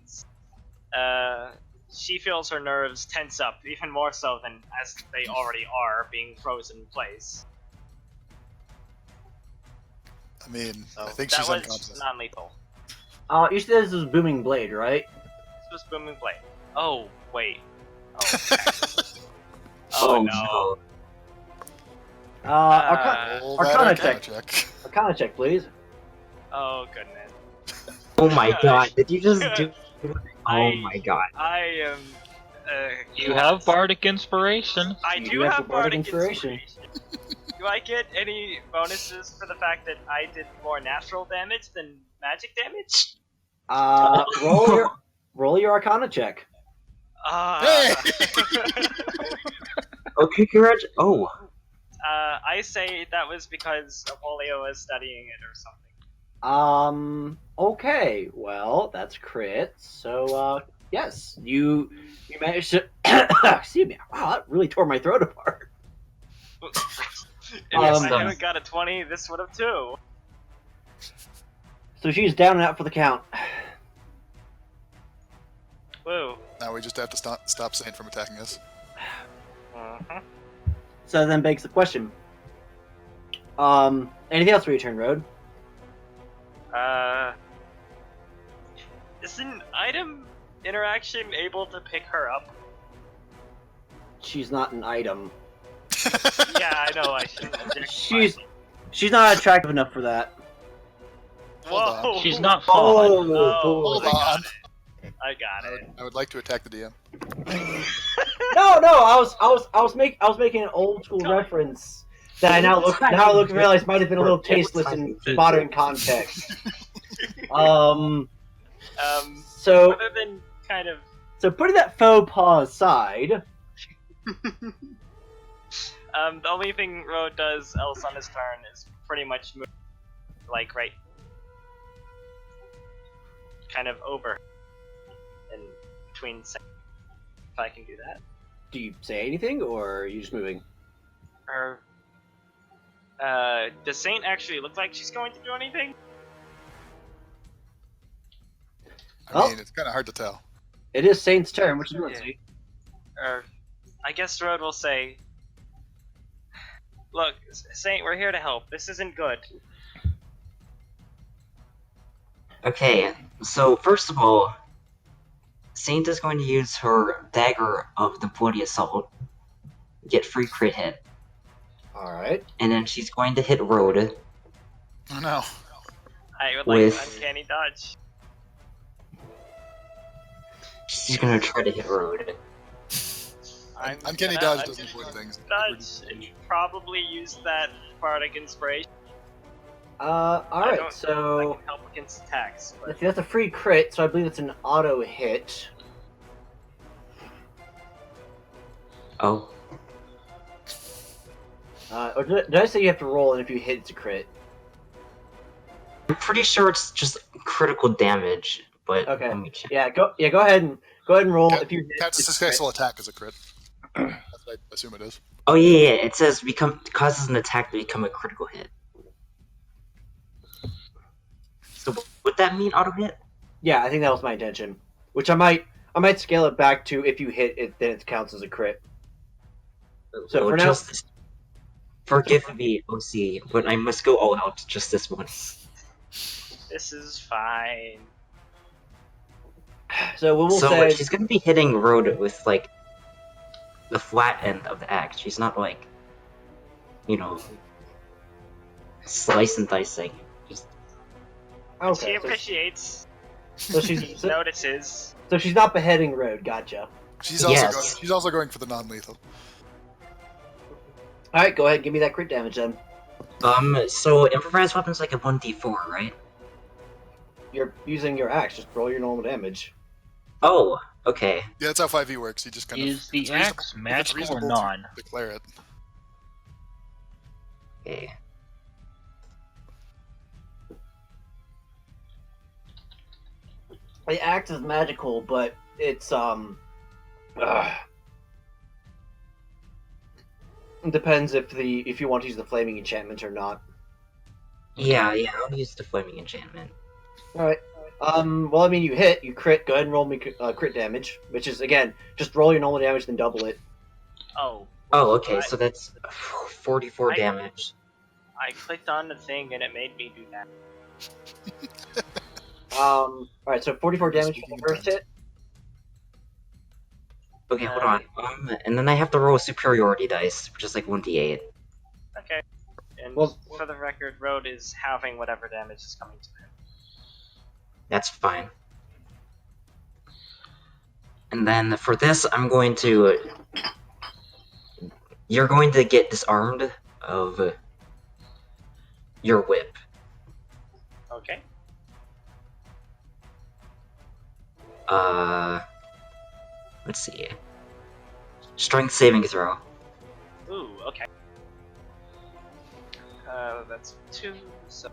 she feels her nerves tense up even more so than as they already are, being frozen in place. I mean, So I think that she's was unconscious. non-lethal. You said this was Booming Blade, right? This was Booming Blade. Oh wait. Oh, Oh, no. Roll that Arcana Arcana check. check. Arcana check, please. Oh goodness. Oh my god, did you just do... I- Oh my god. I am. You have Bardic Inspiration. I You do have have the Bardic Bardic Inspiration. Inspiration. Do I get any bonuses for the fact that I did more natural damage than magic damage? Roll your Arcana check. Uh, Okay, Courage. Oh. I say that was because Apolio was studying it or something. Okay. Well, that's crit. So, yes, you managed to. Excuse me. Wow, that really tore my throat apart. If Um, I hadn't got a 20, this would have too. So she's down and out for the count. Woo. Now we just have to stop Saint from attacking us. Uh-huh. So then begs the question. Anything else for your turn, Road? Is an item interaction able to pick her up? She's not an item. Yeah, I know. I shouldn't. object. She's not attractive enough for that. Hold Whoa. She's not fun. Oh, Hold on. I got it. I would like to attack the DM. No, I was making an old school reference that I now look and realize might have been a little tasteless in modern context. So Other than kind of, putting that faux pas aside, the only thing Road does else on his turn is pretty much move, like right, kind of over, and between. If I can do that. do you say anything or are you just moving? Or, does Saint actually look like she's going to do anything? I mean, it's kind of hard to tell. It is Saint's turn. What you doing, Yeah. Saint? Or, I guess Road will say, "Look, Saint, we're here to help. This isn't good." Okay, so first of all, Saint is going to use her Dagger of the Bloody Assault, get free crit hit, All right. and then she's going to hit Road. Oh no. I would With- like uncanny dodge. She's gonna try to hit Road. I'm Uncanny gonna dodge doesn't avoid things. Dodge and probably use that bardic inspiration. All I right. don't- I So can help against attacks, but let's see, that's a free crit. So I believe it's an auto hit. Oh, Or did I say you have to roll, and if you hit, it's a crit? I'm pretty sure it's just critical damage, but Okay. let me check. Yeah. Go ahead and roll. If you hit, Counts it's a successful attack as a crit. That's what I assume it is. Oh yeah, it says causes an attack to become a critical hit. So would that mean auto hit? Yeah, I think that was my intention. Which I might scale it back to if you hit it, then it counts as a crit. So Well, for now- just forgive me, OC, but I must go all out just this once. this is fine. So we will So say she's gonna be hitting Road with like the flat end of the axe. She's not like, you know, slice and dicing. Just She okay. appreciates, So she's notices. so she's not beheading Road. Gotcha. She's also Yes. she's also going for the non-lethal. All right, go ahead. And give me that crit damage then. so improvised weapons like a 1d4, right? You're using your axe. Just roll your normal damage. Oh, okay. Yeah, that's how 5e works. You just kind Is of the if it's reasonable- axe if it's magical or reasonable to non? Declare it. Okay. The axe is magical, but it's it depends if you want to use the flaming enchantment or not. Yeah, I'll use the flaming enchantment. All right. Well, I mean, you hit, you crit. Go ahead and roll me crit damage, which is again just roll your normal damage, then double it. Oh, Oh, okay, I- so that's 44 I- damage. I clicked on the thing and it made me do that. All right. So 44 damage for the first hit. Okay, hold on. And then I have to roll a superiority dice, which is like 1d8. Okay. And Well- for the record, Road is halving whatever damage is coming to him. That's fine. And then for this, I'm going to... You're going to get disarmed of your whip. Okay. Let's see. Strength saving throw. Ooh, okay. That's 2, so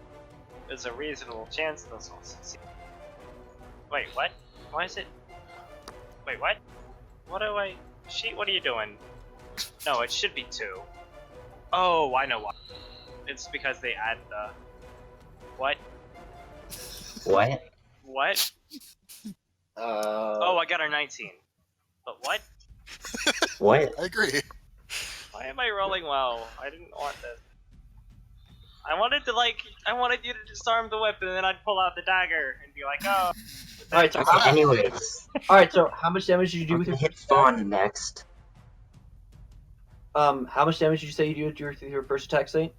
there's a reasonable chance this will succeed. Wait, what? Why is it? Wait, what? What do I? Sheet, what are you doing? No, it should be 2. Oh, I know why. It's because they add the. What? What? What? Oh, I got a 19. But what? What? I agree. Why am I rolling well? I didn't want this. I wanted you to disarm the weapon, and then I'd pull out the dagger and be like, oh. Alright, so Okay, anyways, alright, so how much damage did you do I'm with gonna your hit Fawn next. how much damage did you say you do with your first attack, Saint?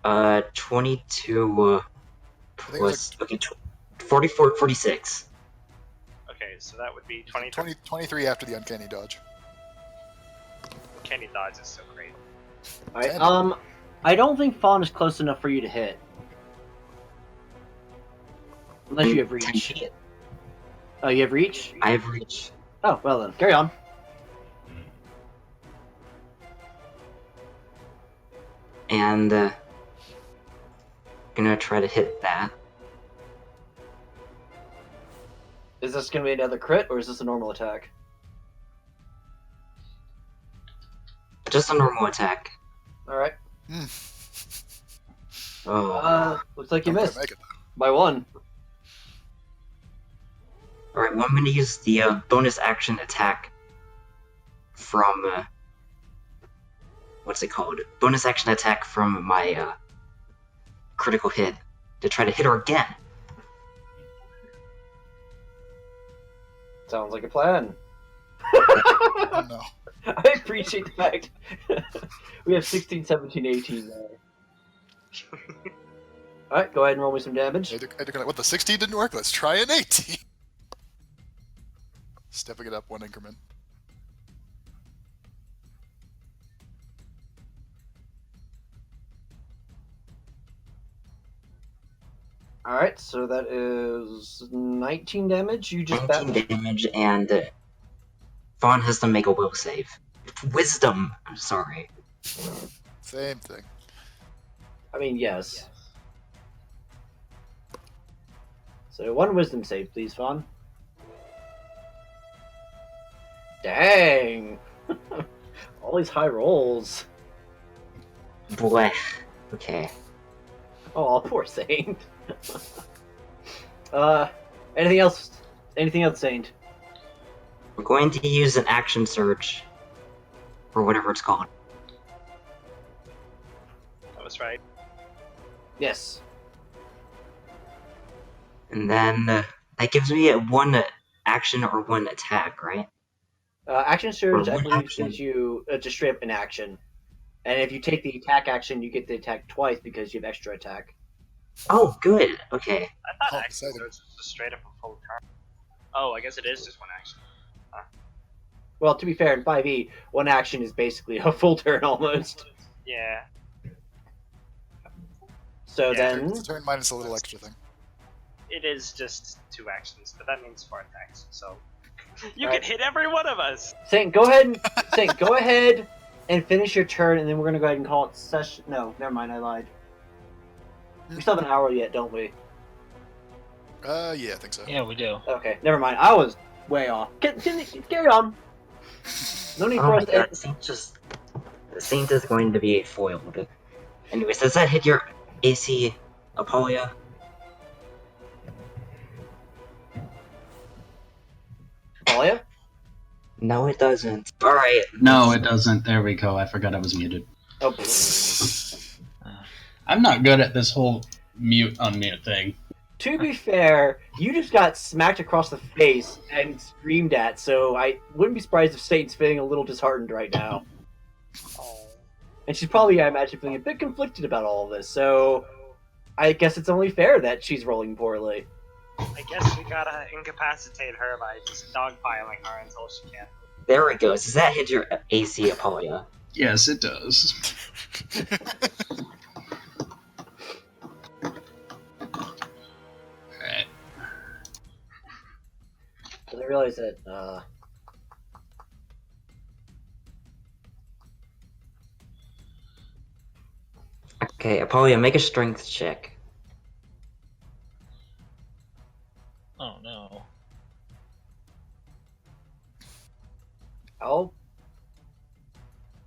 22 I think it was plus okay, 44, 46. Okay, so that would be 20. 23 after the uncanny dodge. Kenny dodge is so great. Alright, I don't think Fawn is close enough for you to hit. Unless you have 10 reach. feet. Oh, you have reach? I have reach. Oh, well then, carry on. And gonna try to hit that. Is this gonna be another crit, or is this a normal attack? Just a normal attack. Alright. Oh. Looks like you Don't quite missed. make it. By 1. Alright, well, I'm gonna use the bonus action attack from what's it called? Bonus action attack from my critical hit to try to hit her again. Sounds like a plan. Oh no. I appreciate the fact we have 16, 17, 18 there. Alright, go ahead and roll me some damage. What, the 16 didn't work? Let's try an 18. Stepping it up 1 increment. Alright, so that is 19 damage. You just 19 damage, and Fawn has to make a will save. Wisdom! I'm sorry. Same thing. I mean, yes. So 1 wisdom save, please, Fawn. Dang! All these high rolls. Blech. Okay. Oh, poor Saint. Anything else? Anything else, Saint? We're going to use an action surge. Or whatever it's called. That was right. Yes. And then that gives me a 1 action or 1 attack, right? Action surge, Or I one believe, action. gives you just straight up an action. And if you take the attack action, you get the attack twice because you have extra attack. Oh, good. Okay. I thought Oh, action exciting. surge was just straight up a full turn. Oh, I guess it is just 1 action. Well, to be fair, in 5e, 1 action is basically a full turn almost. Yeah. So Yeah. then, It's a turn minus a little extra thing. It is just 2 actions, but that means 4 attacks, so. You Alright. can hit every one of us! Saint, go ahead and finish your turn, and then we're gonna go ahead and call it session. No, never mind, I lied. We still have an hour yet, don't we? Yeah, I think so. Yeah, we do. Okay, never mind. I was way off. Carry on. No need Oh for my us to. god, Saint is going to be foiled. Anyways, does that hit your AC, Apolia? Talia? No, it doesn't. Alright. No, it doesn't. There we go. I forgot I was muted. Oh, I'm not good at this whole mute unmute thing. to be fair, you just got smacked across the face and screamed at, so I wouldn't be surprised if Saint's feeling a little disheartened right now. Oh. And she's probably, I imagine, feeling a bit conflicted about all of this, so I guess it's only fair that she's rolling poorly. I guess we gotta incapacitate her by just dogpiling her until she can't. There it goes. Does that hit your AC, Apolia? Yes, it does. Alright. Because I realize that, Okay, Apolia, make a strength check. Oh no.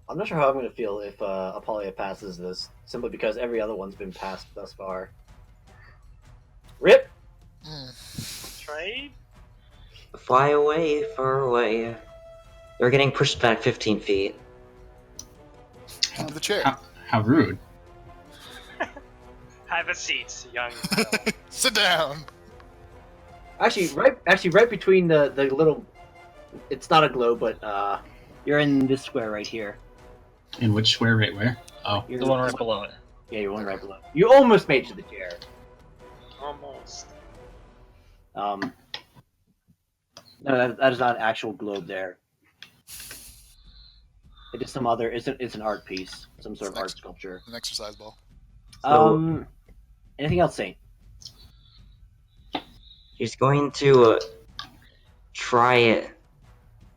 I'm not sure how I'm going to feel if Apollya passes this, simply because every other one's been passed thus far. Rip! Trade? Fly away, far away. You're getting pushed back 15 feet. Into the chair. How rude. Have a seat, young. Sit down. Actually, right between the little... It's not a globe, but you're in this square right here. In which square, right where? Oh. You're The one right below it. Yeah, you're one right below. You almost made it to the chair. Almost. No, that is not an actual globe there. It is some other. It's an art piece, some sort of art sculpture. An exercise ball. Anything else, Saint? He's going to try it.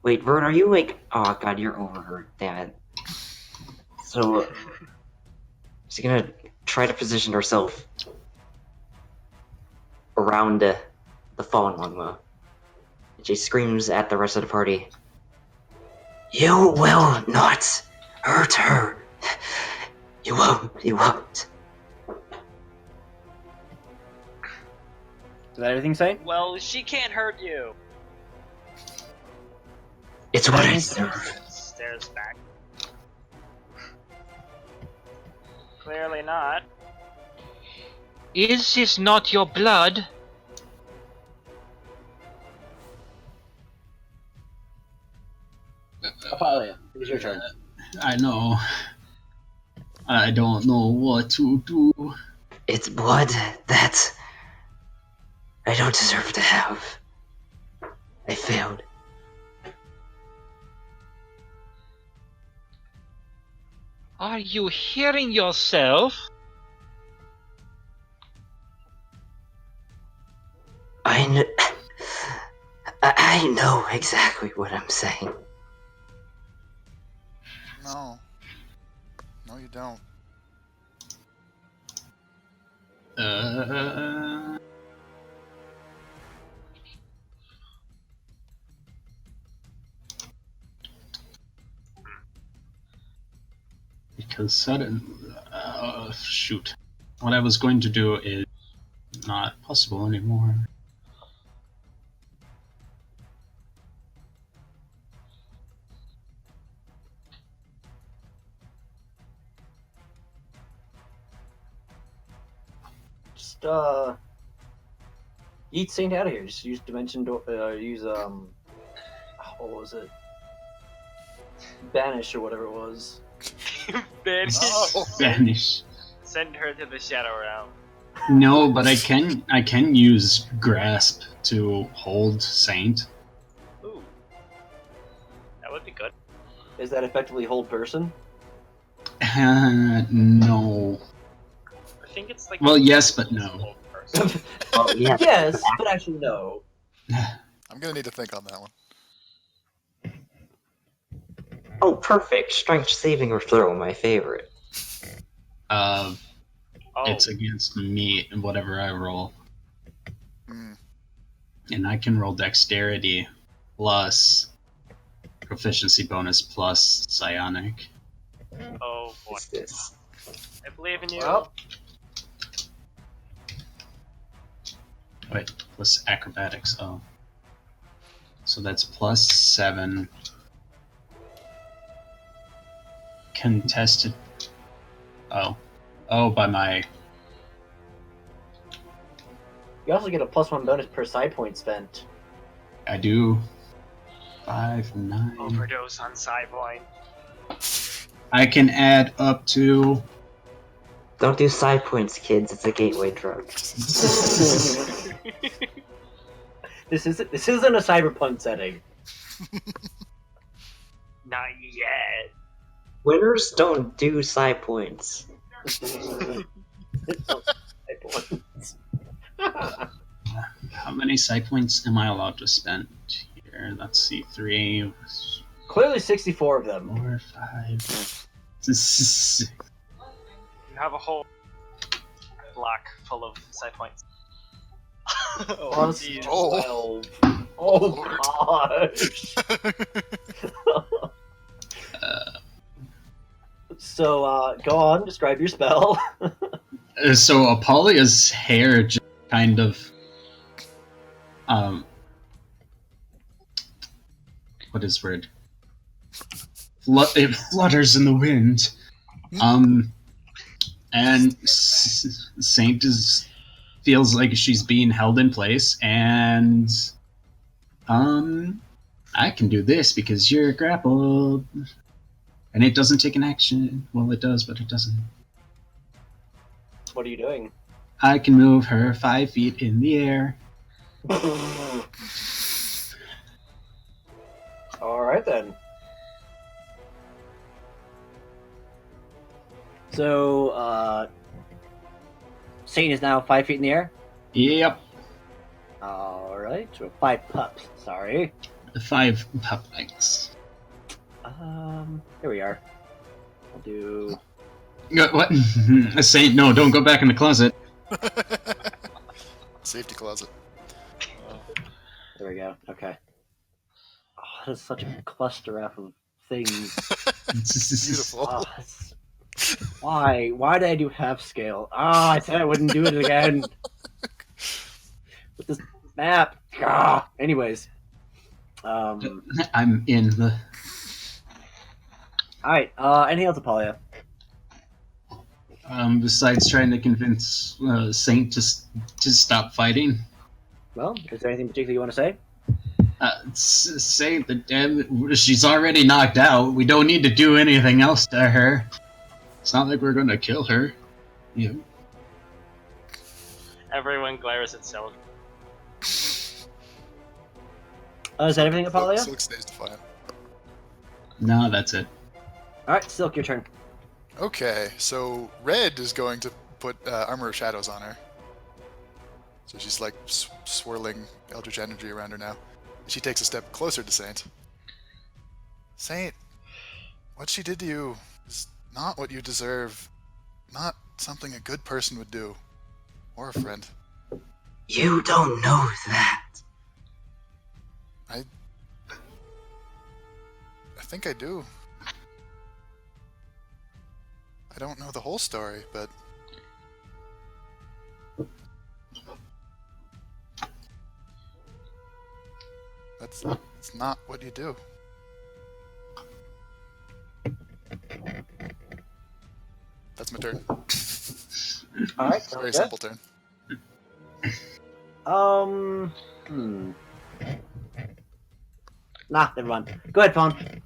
Wait, Vern, are you like... Oh god, you're over her. Damn it. So... she's gonna try to position herself around the fallen Longma. And she screams at the rest of the party. You will not hurt her. You won't. You won't. Is that everything, Saint? Well, she can't hurt you. It's what I deserve. Stares back. Clearly not. Is this not your blood? Apollya, it is your turn. I know. I don't know what to do. It's blood that I don't deserve to have. I failed. Are you hearing yourself? I know exactly what I'm saying. No. No, you don't. Because sudden... shoot. What I was going to do is not possible anymore. Just eat Saint out of here. Just use dimension. Use what was it? Banish or whatever it was. Banish. Oh. Vanish. Send her to the Shadow Realm. No, but I can use grasp to hold Saint. Ooh. That would be good. Is that effectively hold person? No. I think it's like... Well, yes, but no. Well, yeah. Yes, but actually no. I'm gonna need to think on that one. Oh, perfect. Strength saving or throw, my favorite. Oh. It's against me and whatever I roll. Hmm. And I can roll dexterity plus proficiency bonus plus psionic. Oh boy. What's this? I believe in you. Well, Wait, plus acrobatics. Oh. So that's plus 7. Contested. Oh. Oh, by my. you also get a +1 bonus per side point spent. I do. 5, 9. Overdose on side point. I can add up to. Don't do side points, kids. It's a gateway drug. This isn't a cyberpunk setting. Not yet. Winners don't do side points. How many side points am I allowed to spend here? Let's see. 3, Clearly 64 of them. 4, 5, 6. You have a whole block full of side points. Oh, Plus jeez. 12. Oh, gosh. So, go on, describe your spell. So Apollia's hair just kind of, what is word? It flutters in the wind. And Saint feels like she's being held in place, and I can do this because you're grappled, and it doesn't take an action. Well, it does, but it doesn't. What are you doing? I can move her 5 feet in the air. Alright then. So, Satan is now 5 feet in the air? Yep, Alright, so 5 pups, sorry. 5 pup legs. Here we are. I'll do... What? Saint, no, don't go back in the closet. Safety closet. There we go, okay. Oh, that is such a cluster of things. Beautiful. Why? Why did I do half scale? I said I wouldn't do it again. With this map. Anyways. I'm in the... Alright, anything else, Apollia? Besides trying to convince Saint to stop fighting. Well, is there anything particular you want to say? Say that she's already knocked out. We don't need to do anything else to her. It's not like we're gonna kill her. You. Everyone glares at Silk. Is that everything, Apollia? Silk stays defiant. No, that's it. Alright, Silk, your turn. Okay, so Red is going to put Armor of Shadows on her. So she's like swirling Eldritch energy around her now. She takes a step closer to Saint. Saint, what she did to you is not what you deserve. Not something a good person would do. Or a friend. You don't know that. I think I do. I don't know the whole story, but... That's not what you do. That's my turn. Alright, Very sounds simple turn. good. Nah, never mind. Go ahead, Fawn.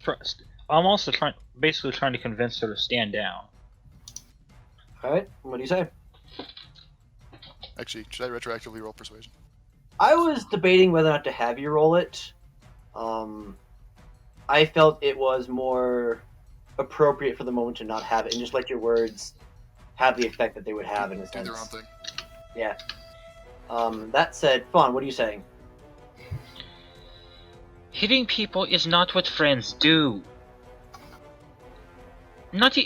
First, I'm also basically trying to convince her to stand down. Alright, what do you say? Actually, should I retroactively roll Persuasion? I was debating whether or not to have you roll it. I felt it was more appropriate for the moment to not have it and just let your words have the effect that they would have in a Do sense. their own thing. Yeah. That said, Fawn, what are you saying? Hitting people is not what friends do. Not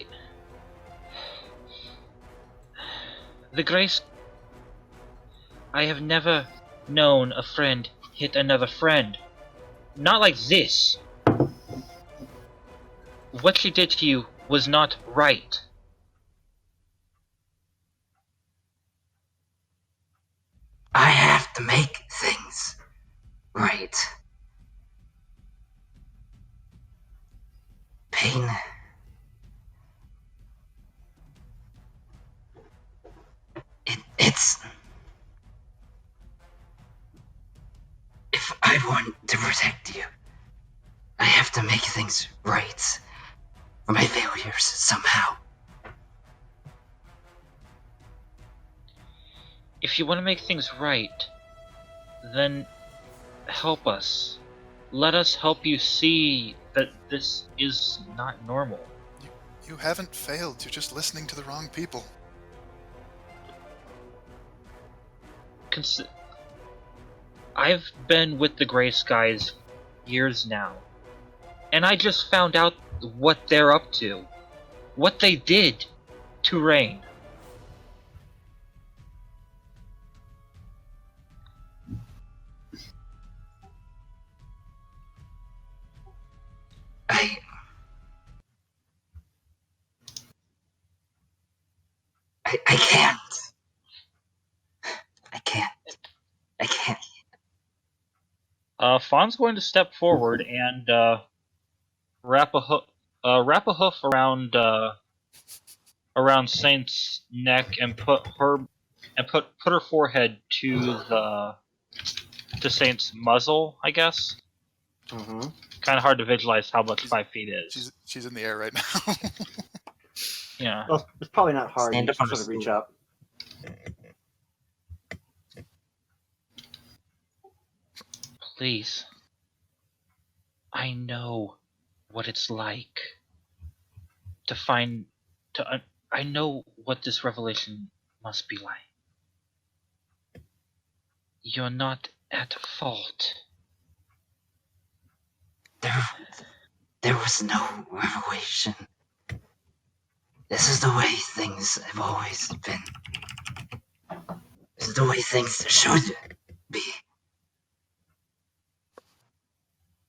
the Grace. I have never known a friend hit another friend. Not like this. What she did to you was not right. I have to make things right. Pain. It's... If I want to protect you, I have to make things right. For my failures, somehow. If you want to make things right, then help us. Let us help you see that this is not normal. You haven't failed. You're just listening to the wrong people. I've been with the Gray Skies years now, and I just found out what they're up to. What they did to Rain. I can't. I can't. Fawn's going to step forward and wrap a hoof around Saint's neck and put her forehead to Saint's muzzle, I guess. Mm-hmm. Kind of hard to visualize how much 5 feet is. She's in the air right now. Yeah. Well, it's probably not hard. Stand You up just on a sort of reach stool. up. Please. I know what it's like to find I know what this revelation must be like. You're not at fault. There was no revelation. This is the way things have always been. This is the way things should be.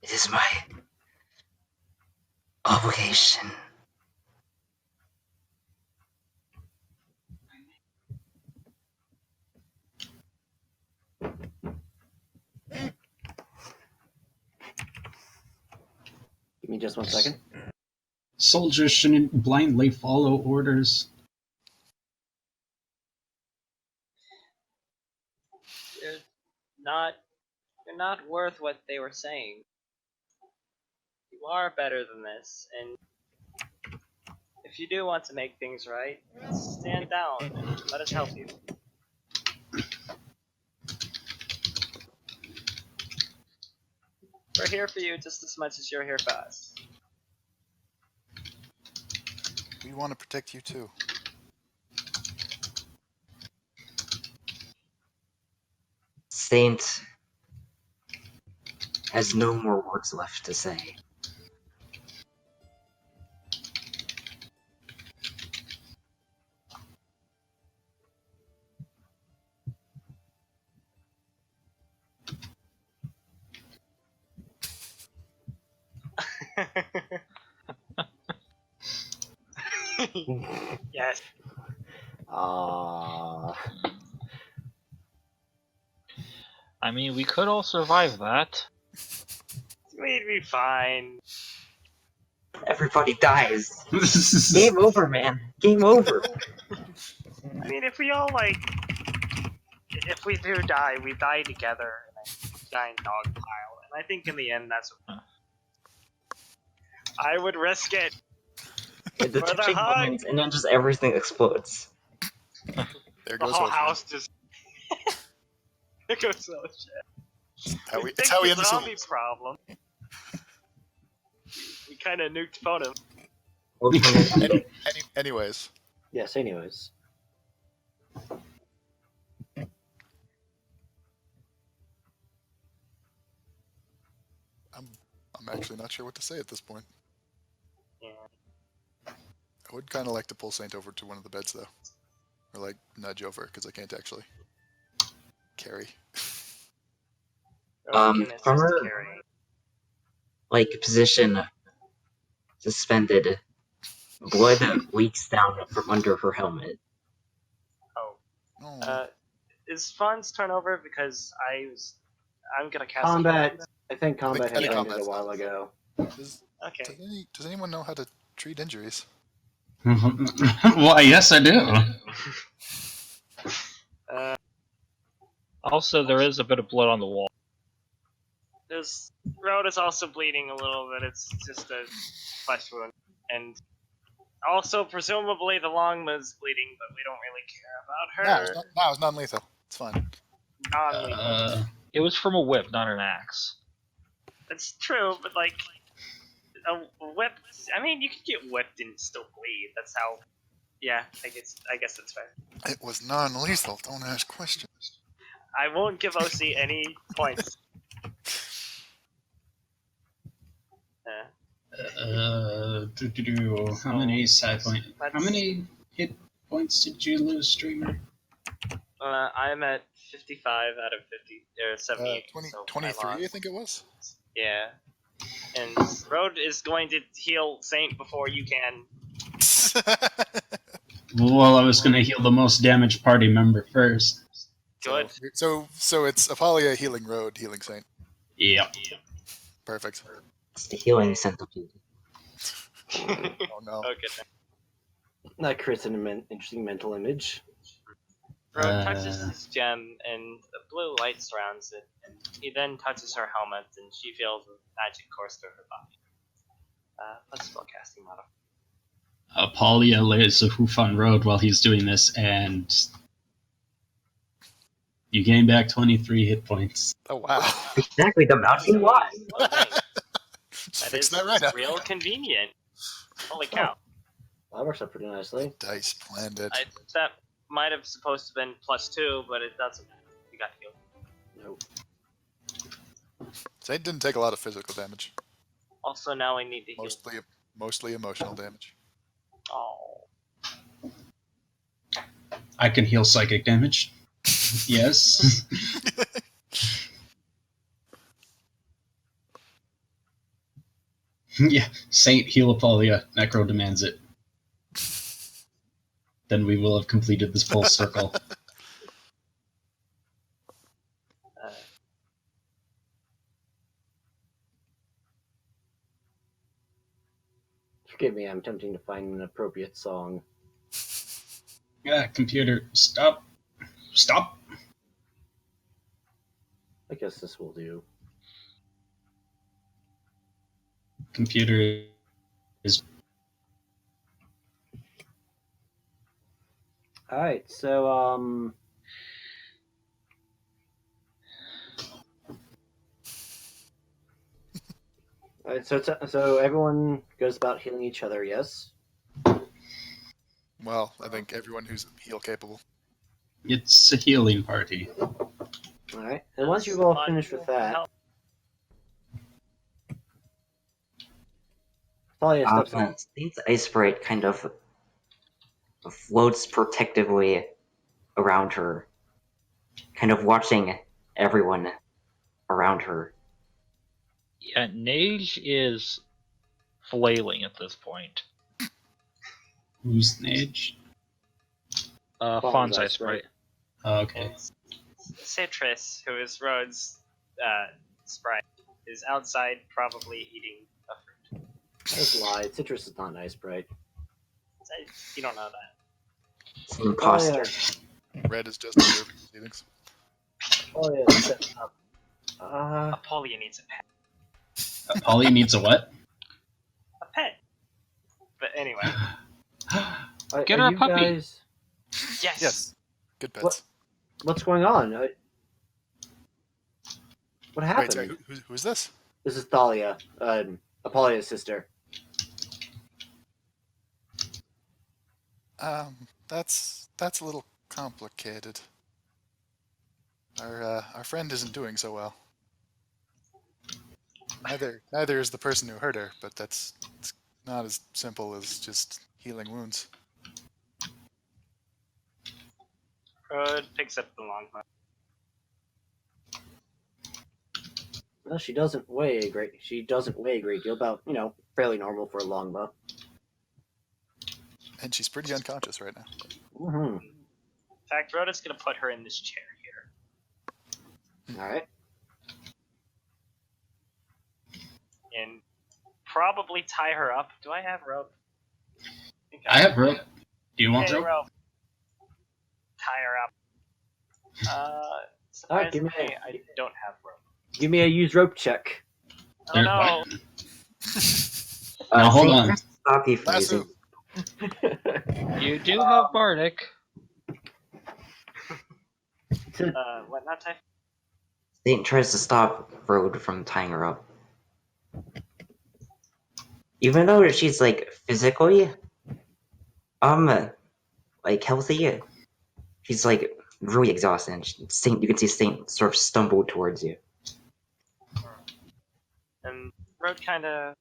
It is my obligation. Give me just 1 second. Soldiers shouldn't blindly follow orders. You're not worth what they were saying. You are better than this, and if you do want to make things right, stand down and let us help you. We're here for you just as much as you're here for us. We want to protect you too. Saint has no more words left to say. Yes. I mean, we could all survive that. We'd be fine. Everybody dies. Game over, man. Game over. I mean, if we all, if we do die, we die together in a giant dog pile. And I think in the end, that's what I would risk it. The For the touching hug. moment, and then just everything explodes. There The goes whole Hope. house just... It goes so shit. It's how we end the zombie series. problem. We kind of nuked Foenum. Anyways, Yes, anyways. I'm actually not sure what to say at this point. Yeah. I would kind of like to pull Saint over to one of the beds though, or like nudge over because I can't actually carry. From her position, suspended, blood leaks down from under her helmet. Oh. Oh, Is Fawn's turn over? Because I'm gonna cast Combat. A I think combat I think had ended combat's a while done. ago. does, Okay. does anyone know how to treat injuries? Why, yes, I do. Also, there is a bit of blood on the wall. This road is also bleeding a little bit. It's just a flesh wound. And also, presumably, the Longma's bleeding, but we don't really care about her. It's non-lethal. It's fine. Non-lethal. It was from a whip, not an axe. That's true, but a whip. I mean, you could get whipped and still bleed. That's how. Yeah, I guess that's fair. It was non-lethal. Don't ask questions. I won't give OC any points. How many side point? How That's- many hit points did you lose, streamer? I'm at 55 out of 50 or 78. 20, so 23, I I lost. think it was. Yeah. And Road is going to heal Saint before you can. Well, I was going to heal the most damaged party member first. Good. So it's Apolia healing Road, healing Saint. Yep. Perfect. It's the healing centipede. Oh no. Okay. That creates an interesting mental image. Road touches his gem, and a blue light surrounds it. And he then touches her helmet, and she feels a magic course through her body. Plus spellcasting modifier. Apolia lays a hoof on Road while he's doing this, and you gain back 23 hit points. Oh wow. Exactly the amount you want. Oh, dang. Just That fix is that right up. real convenient. Holy cow. That works out pretty nicely. Dice planned it. That might have supposed to have been +2, but it doesn't matter. You got healed. Nope. Saint didn't take a lot of physical damage. Also, now we need to heal. Mostly emotional damage. Oh. I can heal psychic damage. Yes. Yeah, Saint heal Apolia. Necro demands it. Then we will have completed this full circle. Forgive me, I'm attempting to find an appropriate song. Yeah, computer, stop. Stop. I guess this will do. Computer is. Alright, so, Alright, so everyone goes about healing each other, yes? Well, I think everyone who's heal capable. It's a healing party. Alright, and once you've all finished with that, Talia steps on. Saint's ice sprite kind of floats protectively around her, kind of watching everyone around her. Yeah, Nage is flailing at this point. Who's Nage? Fawn's ice sprite. Oh, okay. Citrus, who is Rhodes' sprite, is outside probably eating a fruit. I just lied. Citrus is not nice, right? You don't know that. It's an imposter. Red is just observing proceedings. Oh yeah, steps up. Apolia needs a pet. Apolia needs a what? A pet. But anyway. Get her a you puppy. Guys, Yes. Yes. Good pets. what's going on? What happened? Wait, sorry, who's this? This is Thalia, Apolia's sister. That's a little complicated. Our friend isn't doing so well. Neither is the person who hurt her, but it's not as simple as just healing wounds. Rhodes picks up the longbow. Well, she doesn't weigh a great deal. About fairly normal for a longbow. And she's pretty unconscious right now. Mm-hmm. In fact, Rhodes is going to put her in this chair here. All right. And probably tie her up. Do I have rope? I have rope. Do you want Okay, rope? rope. Tie her up. Alright, give me surprisingly, I don't have rope. Give me a use rope check. Oh There- no! Now hold Saint on. tries to stop you from Lasso. using. You do have Bardic. What not tie? Saint tries to stop Road from tying her up. Even though she's like physically, like healthy, she's like really exhausted. And Saint, you can see Saint sort of stumble towards you. And Road kind of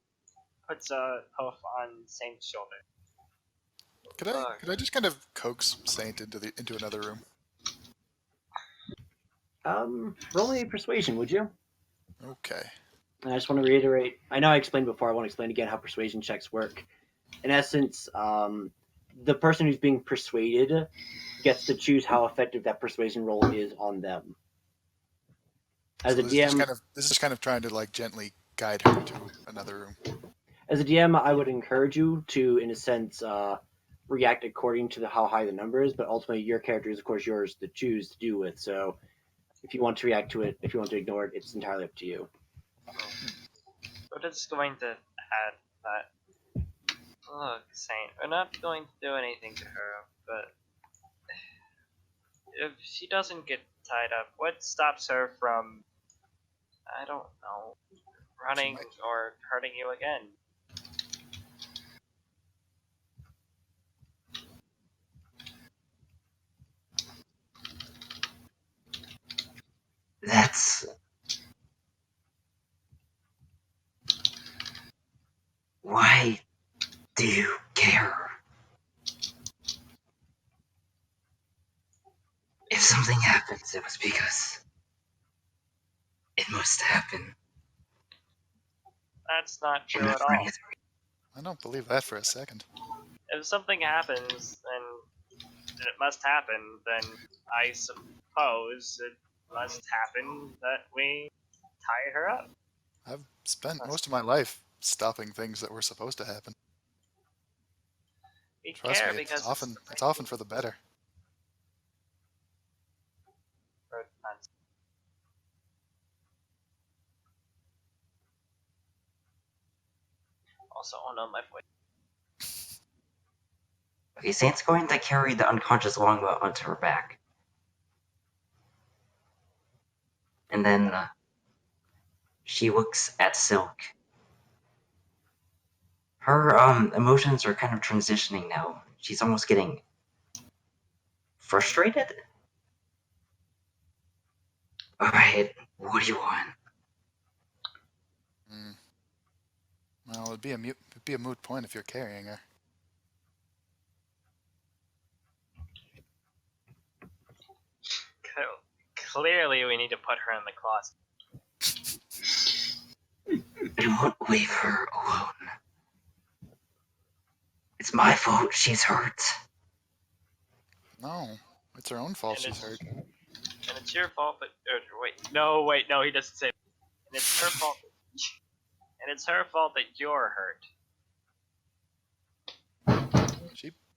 puts a hoof on Saint's shoulder. Could I just kind of coax Saint into another room? Roll me persuasion, would you? Okay. And I just want to reiterate. I know I explained before. I want to explain again how persuasion checks work. In essence, the person who's being persuaded gets to choose how effective that persuasion roll is on them. As So a this is DM, just kind of trying to like gently guide her to another room. as a DM, I would encourage you to, in a sense, react according to how high the number is. But ultimately, your character is, of course, yours to choose to do with. So, if you want to react to it, if you want to ignore it, it's entirely up to you. We're just going to add that. Look, Saint, we're not going to do anything to her, but if she doesn't get tied up, what stops her from, I don't know, running or hurting you again? That's why do you care? If something happens, it was because it must happen. That's not And true not at for all. any other reason. I don't believe that for a second. If something happens and it must happen, then I suppose it must happen that we tie her up. I've spent most of my life stopping things that were supposed to happen. We Trust care me, because it's often for the better. Also, oh no, my voice. Okay, Saint's going to carry the unconscious longbow onto her back. And then she looks at Silk. Her emotions are kind of transitioning now. She's almost getting frustrated. Alright, what do you want? Well, it'd be a moot point if you're carrying her. Clearly, we need to put her in the closet. I won't leave her alone. It's my fault she's hurt. No, it's her own fault And she's it's- hurt. And it's your fault, but wait, no, he doesn't say. And it's her fault. And it's her fault that you're hurt.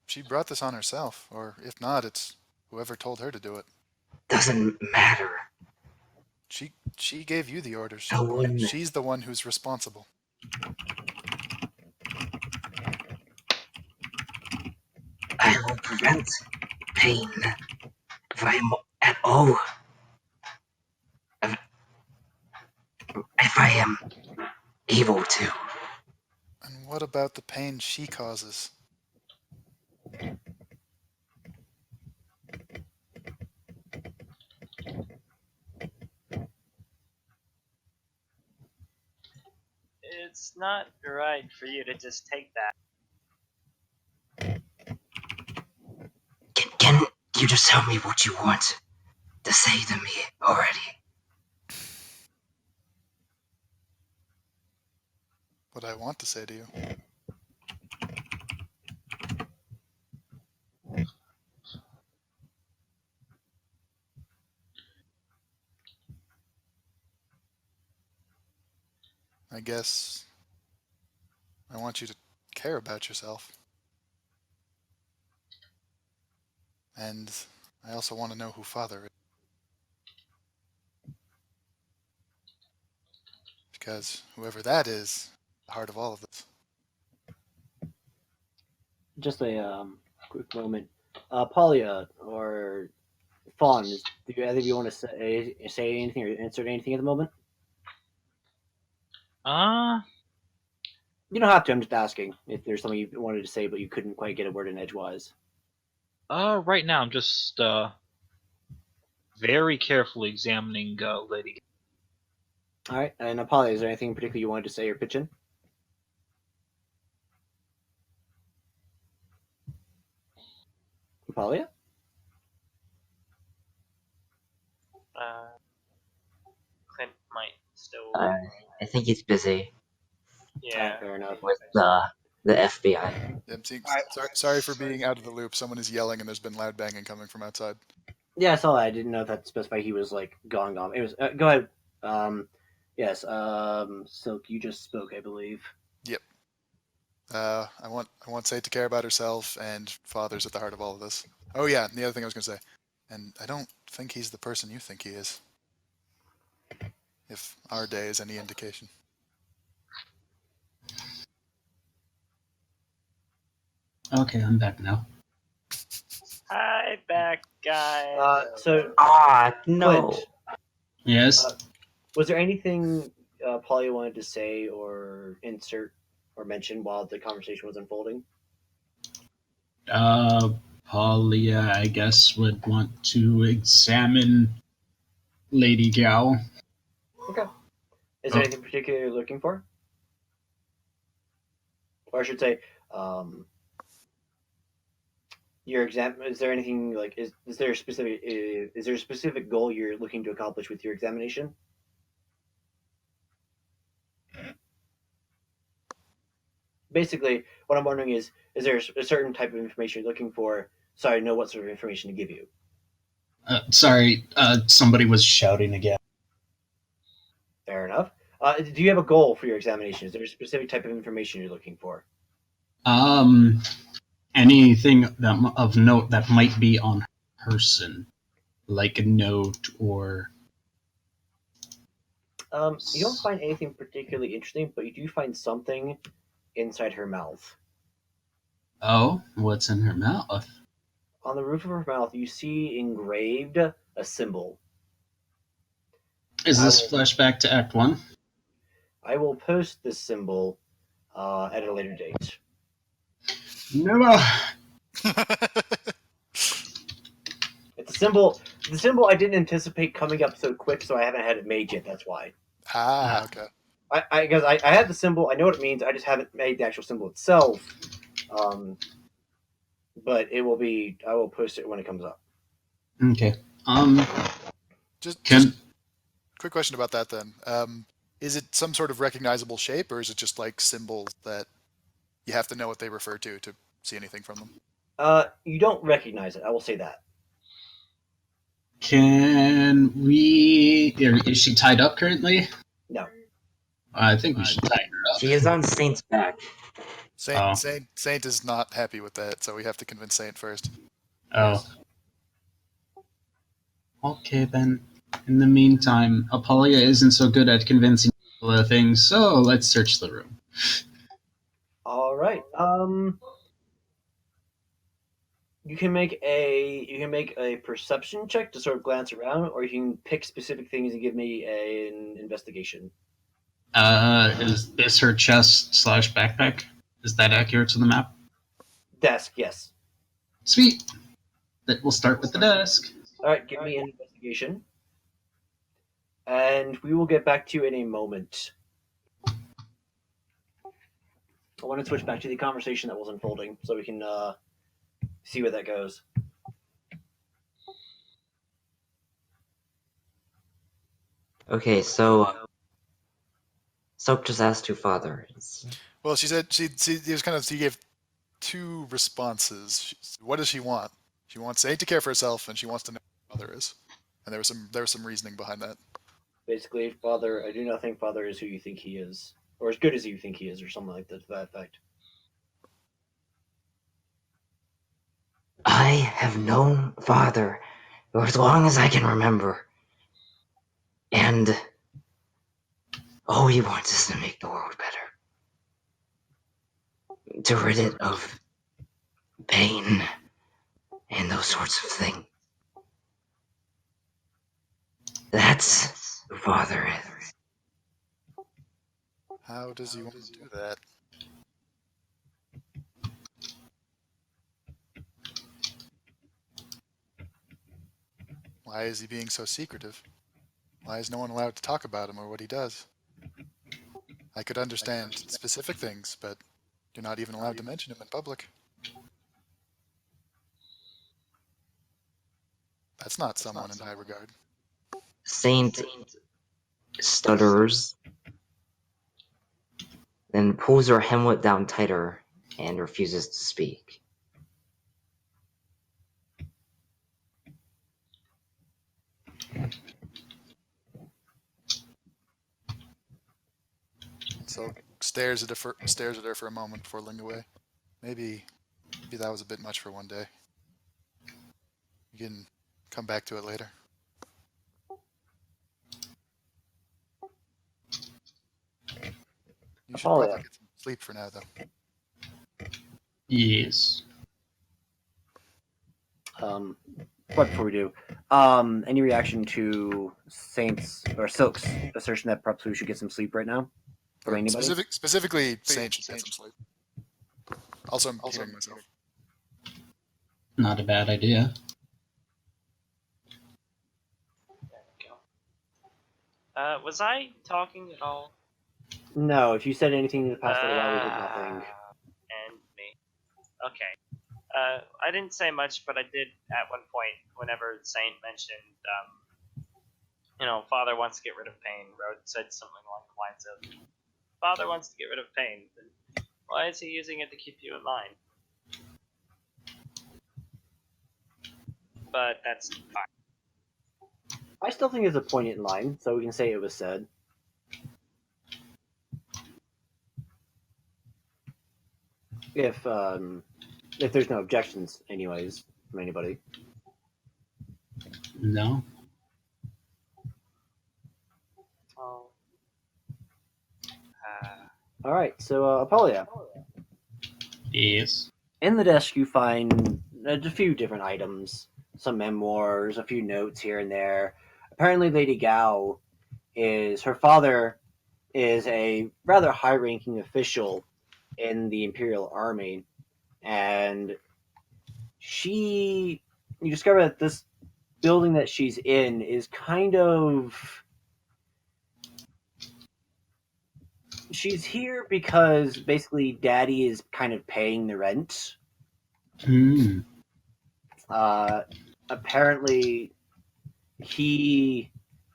She brought this on herself, or if not, it's whoever told her to do it. Doesn't matter. She gave you the orders. No one. She's the one who's responsible. I will prevent pain if I'm at all. If I am able to. And what about the pain she causes? It's not right for you to just take that. Can you just tell me what you want to say to me already? What I want to say to you. I guess I want you to care about yourself. And I also want to know who Father is. Because whoever that is, the heart of all of this. Just a quick moment. Paulia or Fawn, do either of you want to say anything or insert anything at the moment? You don't have to. I'm just asking if there's something you wanted to say but you couldn't quite get a word in edgewise. Right now I'm just very carefully examining Lady. All right, and Paulia, is there anything in particular you wanted to say or pitch in? Apolia? Clint might still. I think he's busy Yeah. Fair enough. with the FBI. I'm seeing, sorry for being out of the loop. Someone is yelling and there's been loud banging coming from outside. Yeah, I saw that. I didn't know if that specified he was like gone. It was go ahead. Yes. Silk, you just spoke, I believe. Yep. I want Sade to care about herself, and Father's at the heart of all of this. Oh yeah, and the other thing I was going to say, and I don't think he's the person you think he is. If our day is any indication. Okay, I'm back now. Hi, back guys. So No. Clint, Yes. was there anything Polly wanted to say or insert or mention while the conversation was unfolding? Paulia, I guess, would want to examine Lady Gao. Okay. Is there anything particular you're looking for? Or I should say, your exam. Is there anything like is there a specific is there a specific goal you're looking to accomplish with your examination? Basically, what I'm wondering is there a certain type of information you're looking for? So I know what sort of information to give you. Sorry, somebody was shouting again. Fair enough. Do you have a goal for your examination? Is there a specific type of information you're looking for? Anything that of note that might be on her person, like a note or. You don't find anything particularly interesting, but you do find something inside her mouth. Oh, what's in her mouth? On the roof of her mouth, you see engraved a symbol. Is this flashback to Act 1? I will post this symbol at a later date. No. It's a symbol. The symbol I didn't anticipate coming up so quick, so I haven't had it made yet. That's why. Okay. Because I had the symbol. I know what it means. I just haven't made the actual symbol itself. But it will be. I will post it when it comes up. Okay. Just Can quick question about that then. Is it some sort of recognizable shape, or is it just like symbols that you have to know what they refer to see anything from them? You don't recognize it. I will say that. can we? Is she tied up currently? No. I think we should tie her up. She is on Saint's back. Saint is not happy with that, so we have to convince Saint first. Oh. Okay then. In the meantime, Apolia isn't so good at convincing people of things, so let's search the room. All right. You can make a perception check to sort of glance around, or you can pick specific things and give me an investigation. Is this her chest/backpack? Is that accurate to the map? Desk, yes. Sweet. We'll start with the desk. All right, give me an investigation, and we will get back to you in a moment. I want to switch back to the conversation that was unfolding, so we can see where that goes. Okay, so Soap just asked who Father is. Well, she said she gave two responses. What does she want? She wants Saint to care for herself, and she wants to know who Father is. And there was some reasoning behind that. Basically, Father, I do not think Father is who you think he is, or as good as you think he is, or something like that to that effect. I have known Father for as long as I can remember. And all he wants is to make the world better. To rid it of pain and those sorts of things. That's who Father is. How does he want to do that? Why is he being so secretive? Why is no one allowed to talk about him or what he does? I could understand specific things, but you're not even allowed to mention him in public. That's not someone in high regard. Saint stutters, then pulls her hemlet down tighter and refuses to speak. So stares at her for a moment before looking away. Maybe that was a bit much for one day. You can come back to it later. You should probably get some sleep for now, though. Yes. Right before we do, any reaction to Saint's or Silk's assertion that perhaps we should get some sleep right now? From anybody? Specifically, Saint should get some sleep. Also, I'm healing myself. Not a bad idea. There we go. Was I talking at all? No, if you said anything in the past little while, we did nothing. And me. Okay. I didn't say much, but I did at one point, whenever Saint mentioned, Father wants to get rid of pain. Rode said something along the lines of, Father wants to get rid of pain. Then why is he using it to keep you in line? But that's fine. I still think there's a point in line, so we can say it was said. If there's no objections, anyways, from anybody. No. Oh. All right, so Apolia. Yes. In the desk, you find a few different items, some memoirs, a few notes here and there. Apparently, Lady Gao her father is a rather high-ranking official in the Imperial Army, and you discover that this building that she's in is kind of... She's here because basically Daddy is kind of paying the rent. Apparently, he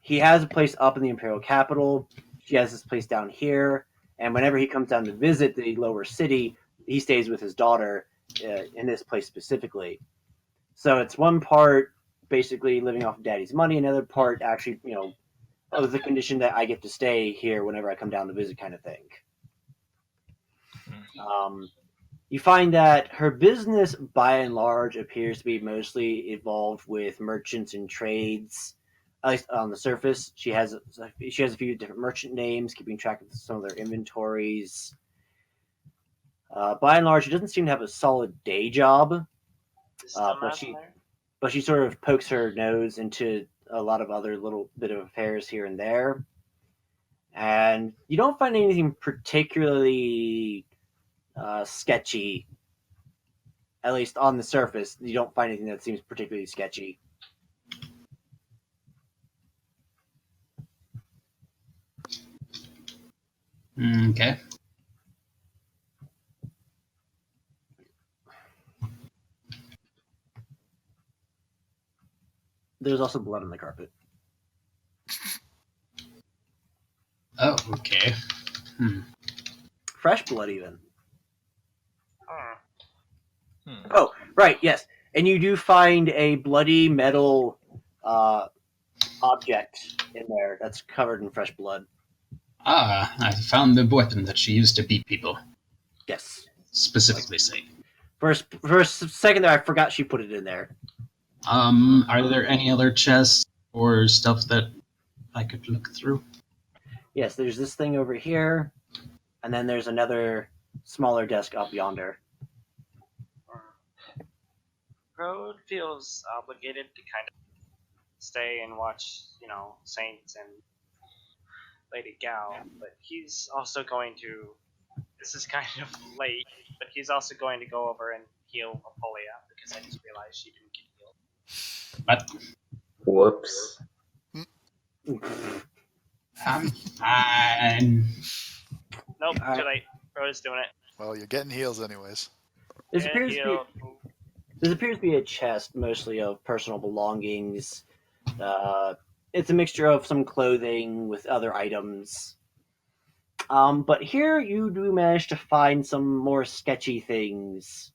has a place up in the Imperial capital. She has this place down here, and whenever he comes down to visit the lower city, he stays with his daughter in this place specifically. So it's one part basically living off of Daddy's money, another part actually, of the condition that I get to stay here whenever I come down to visit, kind of thing. You find that her business, by and large, appears to be mostly involved with merchants and trades. At least on the surface, she has a few different merchant names, keeping track of some of their inventories. By and large, she doesn't seem to have a solid day job, but she sort of pokes her nose into a lot of other little bit of affairs here and there. And you don't find anything particularly sketchy, at least on the surface. You don't find anything that seems particularly sketchy. Okay. There's also blood on the carpet. Oh, okay. Fresh blood, even. Hmm. Oh, right, yes. And you do find a bloody metal object in there that's covered in fresh blood. Ah, I found the weapon that she used to beat people. Yes. Specifically Saint. For a second there, I forgot she put it in there. Are there any other chests or stuff that I could look through? Yes, there's this thing over here, and then there's another smaller desk up yonder. Road feels obligated to kind of stay and watch, Saints and Lady Gao, but he's also going to... This is kind of late, but he's also going to go over and heal Apolia, because I just realized she didn't get healed. But Whoops. I'm fine. Nope, too late. Road is doing it. Well, you're getting heals anyways. This Get appears to be... healed. This appears to be a chest, mostly of personal belongings. It's a mixture of some clothing with other items. But here you do manage to find some more sketchy things.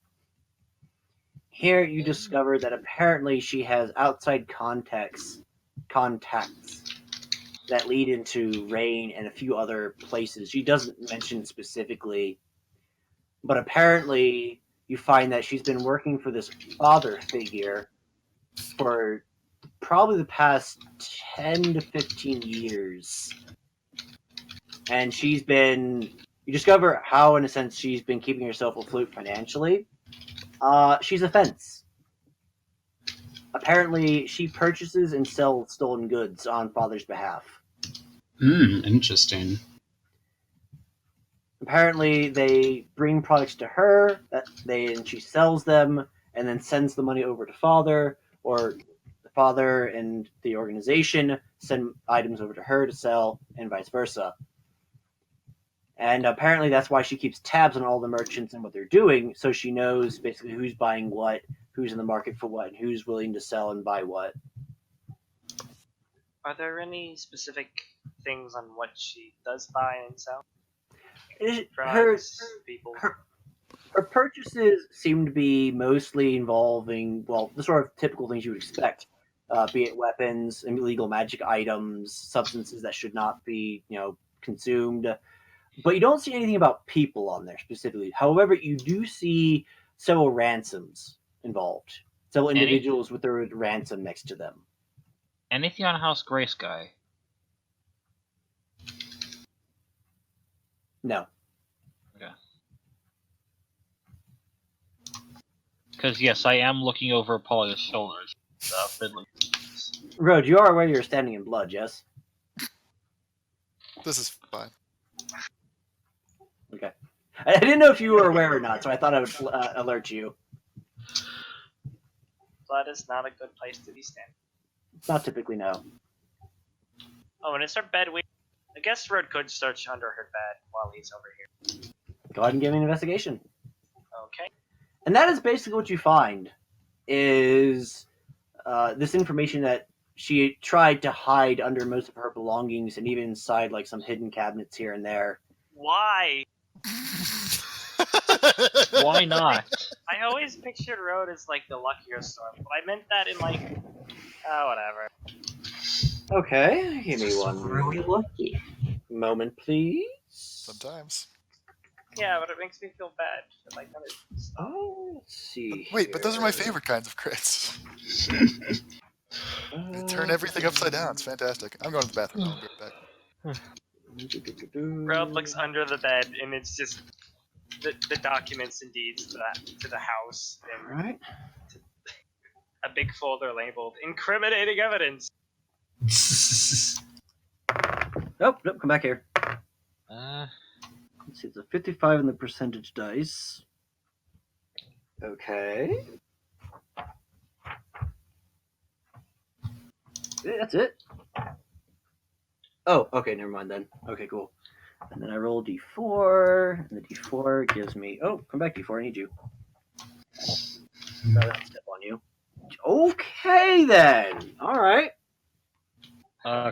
Here you discover that apparently she has outside contacts that lead into Rain and a few other places. She doesn't mention specifically, but apparently you find that she's been working for this father figure for probably the past 10 to 15 years. And you discover how, in a sense, she's been keeping herself afloat financially. She's a fence. Apparently, she purchases and sells stolen goods on father's behalf. Interesting. Apparently, they bring products to her and she sells them and then sends the money over to father, or the father and the organization send items over to her to sell, and vice versa. And apparently, that's why she keeps tabs on all the merchants and what they're doing, so she knows basically who's buying what, who's in the market for what, and who's willing to sell and buy what. Are there any specific things on what she does buy and sell? Her, Drugs, people. her purchases seem to be mostly involving, well, the sort of typical things you would expect, be it weapons, illegal magic items, substances that should not be, consumed. But you don't see anything about people on there specifically. However, you do see several ransoms involved. Several individuals with their ransom next to them. Anything on House Grace guy? No. Okay. Because yes, I am looking over Polya's shoulders. Fiddling. Road, you are aware you're standing in blood, yes? This is fine. Okay. I didn't know if you were aware or not, so I thought I would alert you. Blood is not a good place to be standing. Not typically, no. Oh, and is her bed weird? I guess Road could search under her bed while he's over here. Go ahead and give me an investigation. Okay. And that is basically what you find, is this information that she tried to hide under most of her belongings and even inside like some hidden cabinets here and there. Why? Why not? I always pictured Road as like the luckier storm, but I meant that in like, whatever. Okay, give me So one really lucky. moment, please. Sometimes. Yeah, but it makes me feel bad. Like, Oh, let's see. Wait, but those are my here. favorite kinds of crits. They turn everything upside down. It's fantastic. I'm going to the bathroom. I'll be right back. Road looks under the bed, and it's just the documents and deeds to the house, and Alright. a big folder labeled "Incriminating Evidence." Nope, come back here. Uh, Let's see, it's a 55 in the percentage dice. Okay. That's it. Oh, okay, never mind then. Okay, cool. And then I roll d4, and the d4 gives me... Oh, come back, d4, I need you. Rather not step on you. Okay, then. Alright.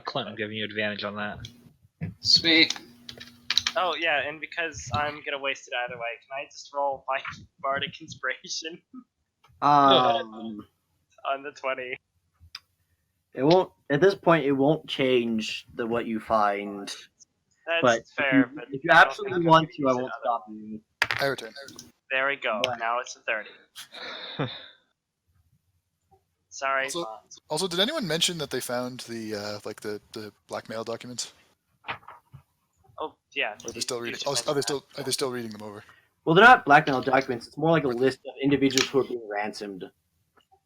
Clint, I'm giving you advantage on that. Sweet. Oh yeah, and because I'm gonna waste it either way, can I just roll my bardic inspiration Um, on the 20? it won't... At this point, it won't change what you find. That's But fair, but if you I don't absolutely think I'm want gonna to, I use it won't other- stop you. I return. There we go. Right. Now it's a 30. Sorry. Also- Also, did anyone mention that they found the the blackmail documents? Oh yeah. Or are they still you reading? should Oh, mention are they still reading them over? Well, they're not blackmail documents. It's more like a list of individuals who are being ransomed. that.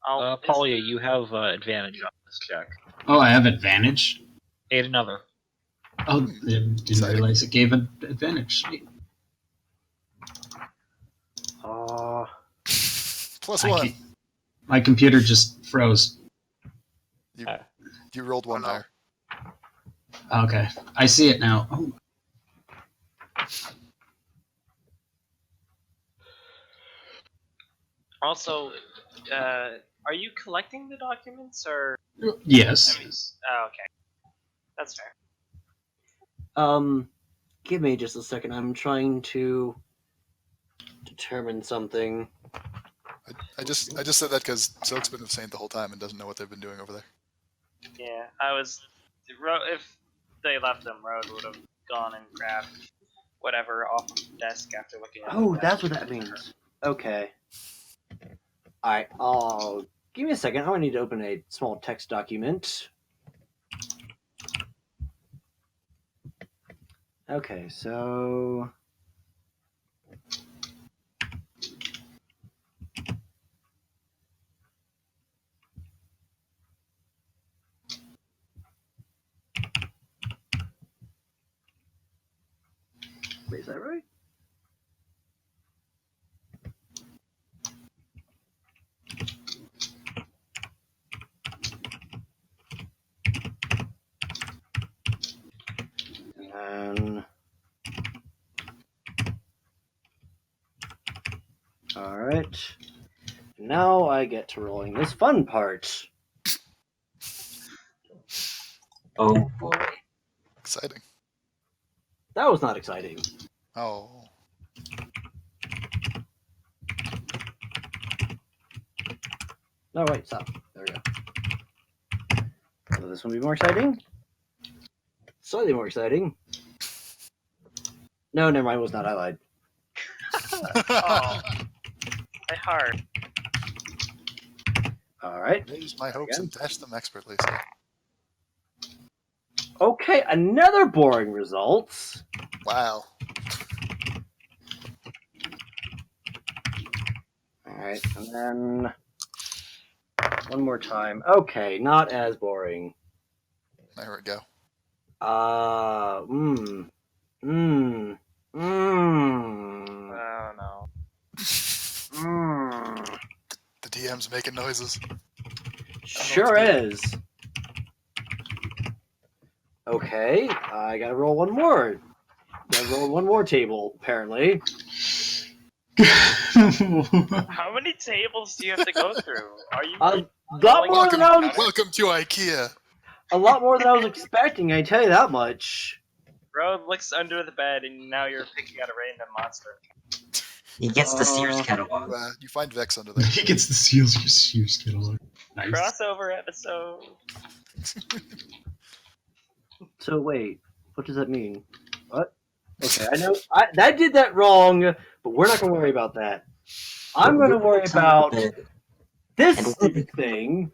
Oh, Polya, you have advantage on this check. Oh, I have advantage? Aid another. Oh, didn't Exciting. realize it gave an advantage. Sweet. Plus I one. can't- My computer just froze. You rolled one Oh, no. higher. Okay, I see it now. Oh, Also, are you collecting the documents or? Yes. I mean, oh, okay, that's fair. Give me just a second. I'm trying to determine something. I just said that because Silk's been with Saint the whole time and doesn't know what they've been doing over there. Yeah, if they left them, Road would have gone and grabbed whatever off of the desk after looking at Oh, the that's what that means. Okay. Alright, give me a second. I'm gonna need to open a small text document. Okay, so wait, is that right? And then alright. Now I get to rolling this fun part. Oh boy. Exciting. That was not exciting. Oh. No, wait, stop. There we go. Will this one be more exciting? Slightly more exciting. No, never mind. It was not. I lied. Oh, my heart. All right. Raise my hopes and dash them expertly. So. Okay, another boring results. Wow. All right, and then one more time. Okay, not as boring. There we go. Mmm. Oh no. The DM's making noises. Sure is. Okay, I gotta roll one more. Gotta roll one more table, apparently. How many tables do you have to go through? Are you? A lot more than I was. Welcome to IKEA. A lot more than I was expecting. I tell you that much. Road looks under the bed, and now you're picking out a random monster. He gets the Sears catalog. You find Vex under there. He gets the Sears catalog. Nice. Crossover episode. So wait, what does that mean? What? Okay, I know I did that wrong, but we're not gonna worry about that. I'm gonna worry about this stupid thing.